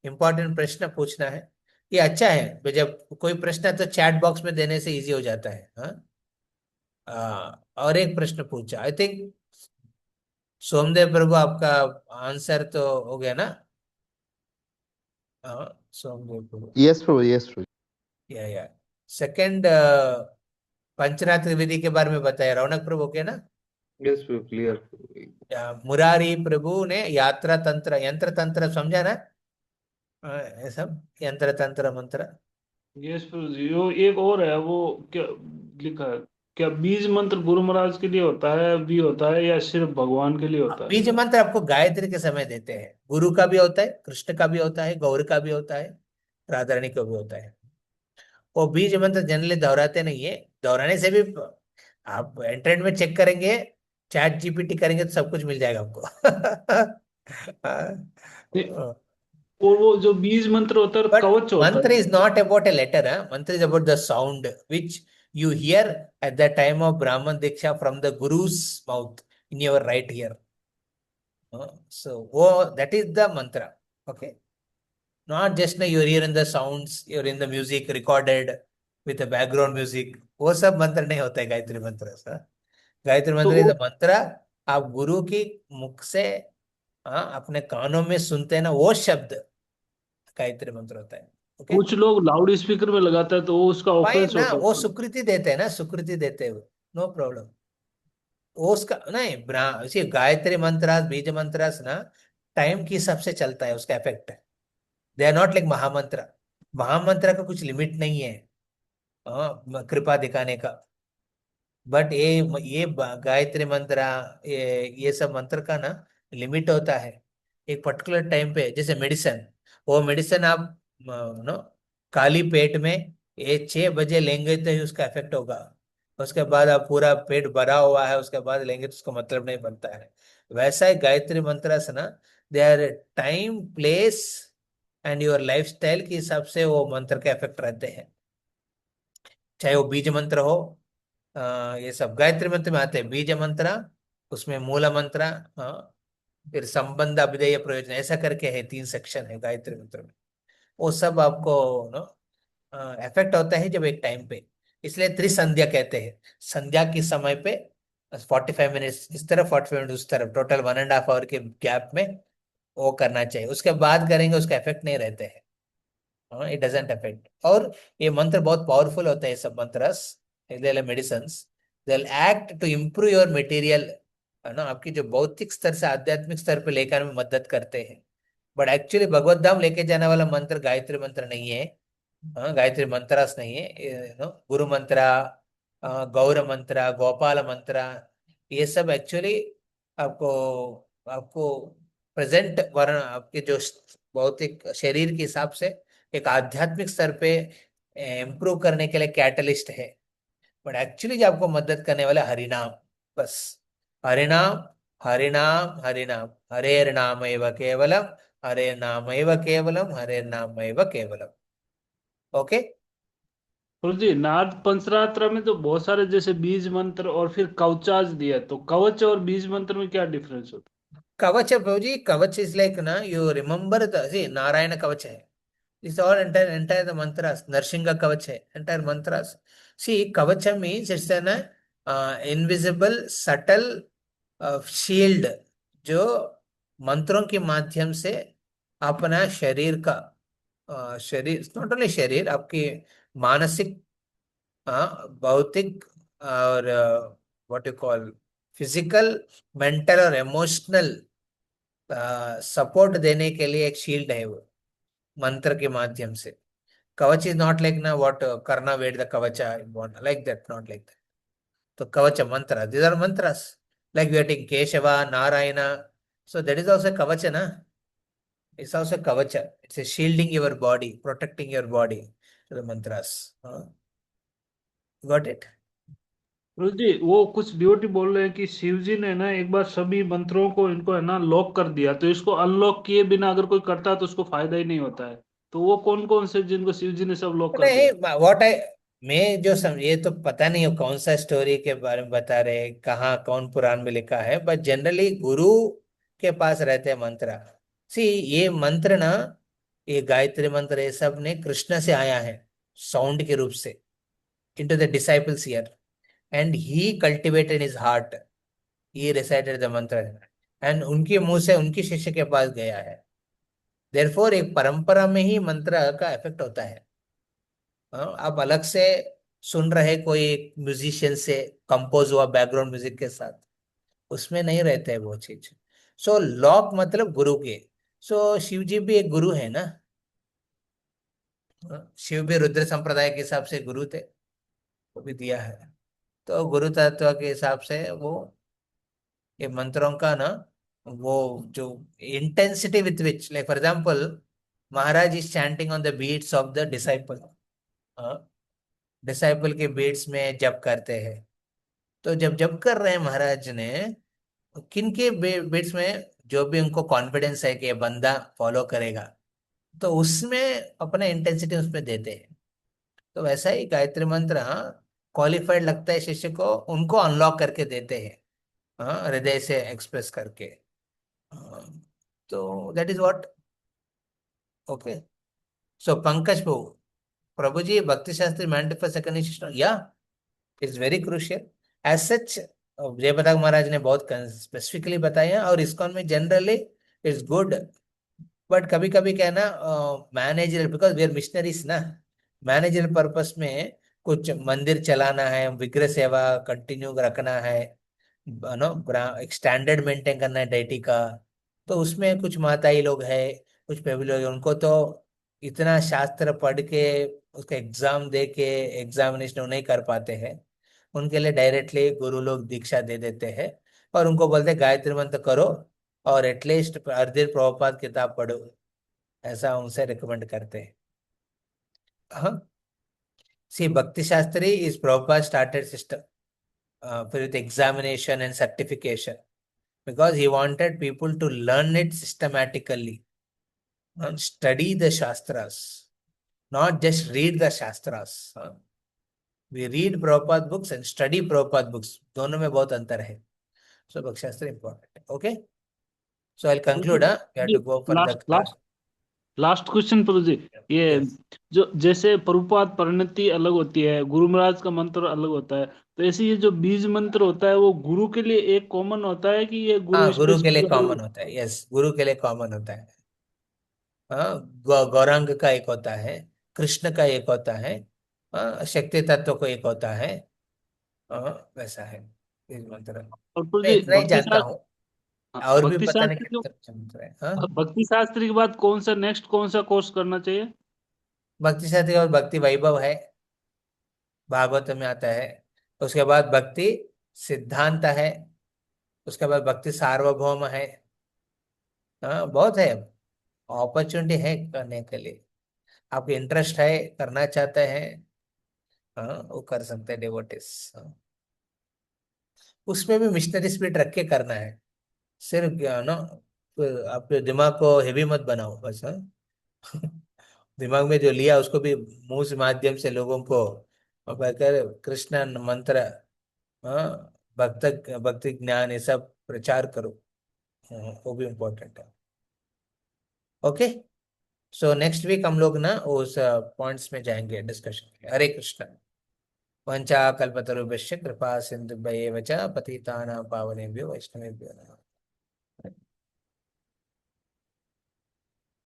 important प्रश्न पूछना है? ये अच्छा है कि जब कोई प्रश्न है तो चैट बॉक्स में देने से इजी हो जाता है। हाँ, और एक प्रश्न पूछा, आई थिंक सोमदेव प्रभु, आपका आंसर तो हो गया ना? हाँ, सोमदेव प्रभु। Yes, Prabhu. Yes, Prabhu. या सेकंड, पंचरात्र विधि के बारे में बताया रौनक प्रभु के ना? Yes, Prabhu. Clear, Prabhu. Murari प्रभु ने यात्रा तंत्र, यंत्र तंत्र समझा ना? ये सब यंत्र तंत्र मंत्र। यस प्रभु जी। वो एक और है, वो क्या लिखा है, क्या बीज मंत्र गुरु महाराज के लिए होता है, भी होता है, या सिर्फ भगवान के लिए होता है? बीज मंत्र आपको गायत्री के समय देते हैं। गुरु का भी होता है, कृष्ण का भी होता है, गौर का भी होता है, राधा रानी का भी होता है। वो बीज मंत्र जनरली दोहराते नहीं है। दोहराने से भी आप इंटरनेट में चेक करेंगे, चैट जीपीटी करेंगे तो सब कुछ मिल जाएगा आपको। नहीं, और वो जो बीज मंत्र होता है और But कवच होता mantra है। is not about a letter, huh? Mantra is about the sound which you hear at the time of Brahman Diksha from the Guru's mouth in your right ear. So, oh, that is the mantra. Okay. Not just now you're hearing the sounds, you're in the music recorded with the background music. वो सब मंत्र नहीं होता है गायत्री मंत्र सा। गायत्री तो मंत्र इज वो मंत्र आप गुरु की मुख से, हाँ, अपने कानों में सुनते हैं ना, वो शब्द गायत्री मंत्र होता है। ओके, कुछ लोग लाउड स्पीकर में लगाता है, तो वो उसका फाइन ऑफेंस ना, होता वो है। स्वीकृति देते हैं ना, स्वीकृति देते हुए, नो प्रॉब्लम। वो उसका नहीं, इसी गायत्री मंत्रास बीज मंत्रास ना टाइम के हिसाब से चलता है उसका effect. They are not like mahamantra. महामंत्र का कुछ लिमिट नहीं है, कृपा दिखाने का। बट ये गायत्री मंत्र, ये सब मंत्र का ना लिमिट होता है एक पर्टिकुलर टाइम पे। जैसे मेडिसिन, वो मेडिसिन आप नो खाली पेट में ये 6 बजे लेंगे तो ही उसका इफेक्ट होगा। उसके बाद आप पूरा पेट भरा हुआ है उसके बाद लेंगे तो उसका मतलब नहीं बनता है। वैसा ही गायत्री मंत्र से ना, they are time place and your lifestyle के हिसाब से वो मंत्र के इफेक्ट रहते हैं। चाहे वो बीज मंत्र हो, ये सब गायत्री मंत्र में आते हैं। बीज मंत्र, उसमें मूल मंत्र, हाँ, फिर संबंध अभिधेय प्रयोजन, ऐसा करके है 3 सेक्शन है गायत्री मंत्र में। वो सब आपको नो इफेक्ट होता है जब एक टाइम पे। इसलिए त्रिसंध्या कहते हैं। संध्या के समय पे 45 मिनट्स इस तरफ, 45 मिनट उस तरफ, टोटल 1.5 आवर के गैप में वो करना चाहिए। उसके बाद करेंगे उसका इफेक्ट नहीं रहते हैं। हाँ, इट डजेंट अफेक्ट। और ये मंत्र बहुत पावरफुल होता है, सब mantras, medicines, they act to improve your material, है ना, आपकी जो भौतिक स्तर से आध्यात्मिक स्तर पे लेकर में मदद करते हैं। बट एक्चुअली भगवत धाम लेके जाने वाला मंत्र गायत्री मंत्र नहीं है। हाँ, गायत्री मंत्रास नहीं है, गुरु मंत्रा, गौर मंत्रा, गोपाल मंत्रा, ये सब एक्चुअली आपको आपको प्रेजेंट वर्ण, आपके जो भौतिक शरीर के हिसाब से एक आध्यात्मिक स्तर पे इम्प्रूव करने के लिए कैटलिस्ट है। बट एक्चुअली जो आपको मदद करने वाला हरिनाम, बस हरिनाम, हरिनाम, हरिनाम, हरेर नाम एव केवलम, हरे नाम एव केवलम, हरे नाम एव केवलम। ओके। प्रभु जी, नाद पंचरात्र में तो बहुत सारे जैसे बीज मंत्र और फिर कवचाज दिया, तो कवच और बीज मंत्र में क्या डिफरेंस होता कवच है प्रभु जी, कवच इज लाइक ना, you remember the see Narayana कवच है। It's all entire the mantras, Narasimha कवच है, एंटायर मंत्रास। सी कवच means it's an invisible subtle shield, जो मंत्रों के माध्यम से अपना शरीर का, शरीर नॉट ओनली शरीर, आपकी मानसिक हाँ, भौतिक और what you call physical, mental और इमोशनल सपोर्ट देने के लिए एक शील्ड है वो, मंत्र के माध्यम से। कवच इज नॉट लाइक ना व्हाट करना वेट द कवचा like that, not like that. तो कवच मंत्र, these are mantras, like we are taking Keshava Narayana, so that is also kavacha na, it's also kavacha, it's a shielding your body, protecting your body to the mantras. Got it? गुरु जी वो कुछ डिवोटी बोल रहे हैं कि शिव जी ने ना एक बार सभी मंत्रों को इनको है ना लॉक कर दिया, तो इसको अनलॉक किए बिना अगर कोई करता है तो उसको फायदा ही नहीं होता है। तो वो कौन कौन से जिनको शिव जी ने सब लॉक कर नहीं, दिया? व्हाट आई, मैं जो ये तो पता नहीं हो कौन सा स्टोरी के बारे में बता रहे हैं, कहाँ कौन पुराण में लिखा है, बट जनरली गुरु के पास रहते हैं मंत्र। सी, ये मंत्र ना, ये गायत्री मंत्र ये सब ने कृष्ण से आया है, साउंड के रूप से, into the disciples ear, and he cultivated his heart, he recited the mantra, and उनके मुंह से उनके शिष्य के पास गया है। देयरफॉर एक परंपरा में ही मंत्र का इफेक्ट होता है। आप अलग से सुन रहे कोई म्यूजिशियन से कंपोज हुआ बैकग्राउंड म्यूजिक के साथ, उसमें नहीं रहते है वो चीज। सो लॉक मतलब गुरु के। सो शिव जी भी एक गुरु है ना। शिव भी रुद्र संप्रदाय के हिसाब से गुरु थे, वो भी दिया है। तो गुरु तत्व के हिसाब से वो ये मंत्रों का ना, वो जो intensity with which, like for example, Maharaj is chanting on the beats of the disciple, disciple के बीट्स में जप करते हैं। तो जब जप कर रहे हैं महाराज ने, किन के बीट्स में, जो भी उनको कॉन्फिडेंस है कि ये बंदा फॉलो करेगा, तो उसमें अपना इंटेंसिटी उसमें देते हैं। तो वैसा ही गायत्री मंत्र, हाँ, क्वालिफाइड लगता है शिष्य को, उनको अनलॉक करके देते हैं, हाँ, हृदय से एक्सप्रेस करके। हाँ, तो that is what. Okay, so Pankaj प्रभु, प्रभु ji, Bhakti Shastri mandate second system, या it's very crucial as such. Jayapratap Maharaj ने बहुत स्पेसिफिकली बताया, और इस्कॉन में जनरली इट्स गुड। बट कभी कभी क्या है ना, manager, because we are missionaries ना, मैनेजर पर्पस में कुछ मंदिर चलाना है, विग्रह सेवा कंटिन्यू रखना है, नो, एक स्टैंडर्ड मेंटेन करना है डेटी का। तो उसमें कुछ माताई लोग है, कुछ पेबी लोग हैं, उनको तो इतना शास्त्र पढ़ के उसका एग्जाम दे के एग्जामिनेशन नहीं कर पाते हैं, उनके लिए डायरेक्टली गुरु लोग दीक्षा दे देते हैं, और उनको बोलते हैं गायत्री मंत्र करो, और एटलीस्ट अर्धेर प्रभुपाद किताब पढ़ो, ऐसा उनसे रिकमेंड करते हैं। हाँ, सी, भक्ति Shastri is Prabhupada started system with examination and certification, because he wanted people to learn it systematically and study the Shastras, not just read the Shastras. We read Prabhupada books and study Prabhupada books. दोनों में बहुत अंतर है. So, Bhakti Shastra important. Okay. So, I'll conclude. We have to go for last the. Last question प्रभु जी, ये Yes. जो जैसे प्रभुपाद परिणति अलग होती है, गुरु महाराज का मंत्र अलग होता है, तो ऐसे ये जो बीज मंत्र होता है वो गुरु के लिए एक कॉमन होता है कि ये गुरु हाँ, गुरु के लिए स्पेसिफिक कॉमन होता है। यस, गुरु के लिए कॉमन होता है। हाँ, गौरांग का एक होता है, कृष्ण का एक होता है, हाँ, शक्ति तत्व को एक होता है, हाँ, वैसा है बीज मंत्र। और प्रभु मैं जी इतना ही जानता हूँ, और भी भक्ति पता नहीं शास्त्र कितना मंत्र है। हाँ, भक्ति शास्त्र के बाद कौन सा नेक्स्ट कौन सा कोर्स करना चाहिए? भक्ति शास्त्री और भक्ति वैभव है, भागवत में आता है। उसके बाद भक्ति सिद्धांत है, उसके बाद भक्ति सार्वभौम है। हाँ, बहुत है, अपॉर्चुनिटी है करने के लिए। आपको इंटरेस्ट है, करना चाहते हैं, हाँ, वो कर सकते हैं डिवोटिस। उसमें भी मिशनरी स्पिरिट रख के करना है, सिर्फ ना, आपके दिमाग को हेवी मत बनाओ बस, हाँ। दिमाग में जो लिया उसको भी मुंह से माध्यम से लोगों को कर कृष्ण मंत्र, हाँ, भक्त भक्ति ज्ञान ये सब प्रचार करो, हाँ, वो भी इम्पोर्टेंट है। ओके, सो नेक्स्ट वीक हम लोग ना उस पॉइंट्स में जाएंगे डिस्कशन के लिए। हरे कृष्ण। वंचा कल्पतरुभ्यश्च कृपा सिंधुभ्येव च पतितानां पावनेभ्यो वैष्णवेभ्यो नमः।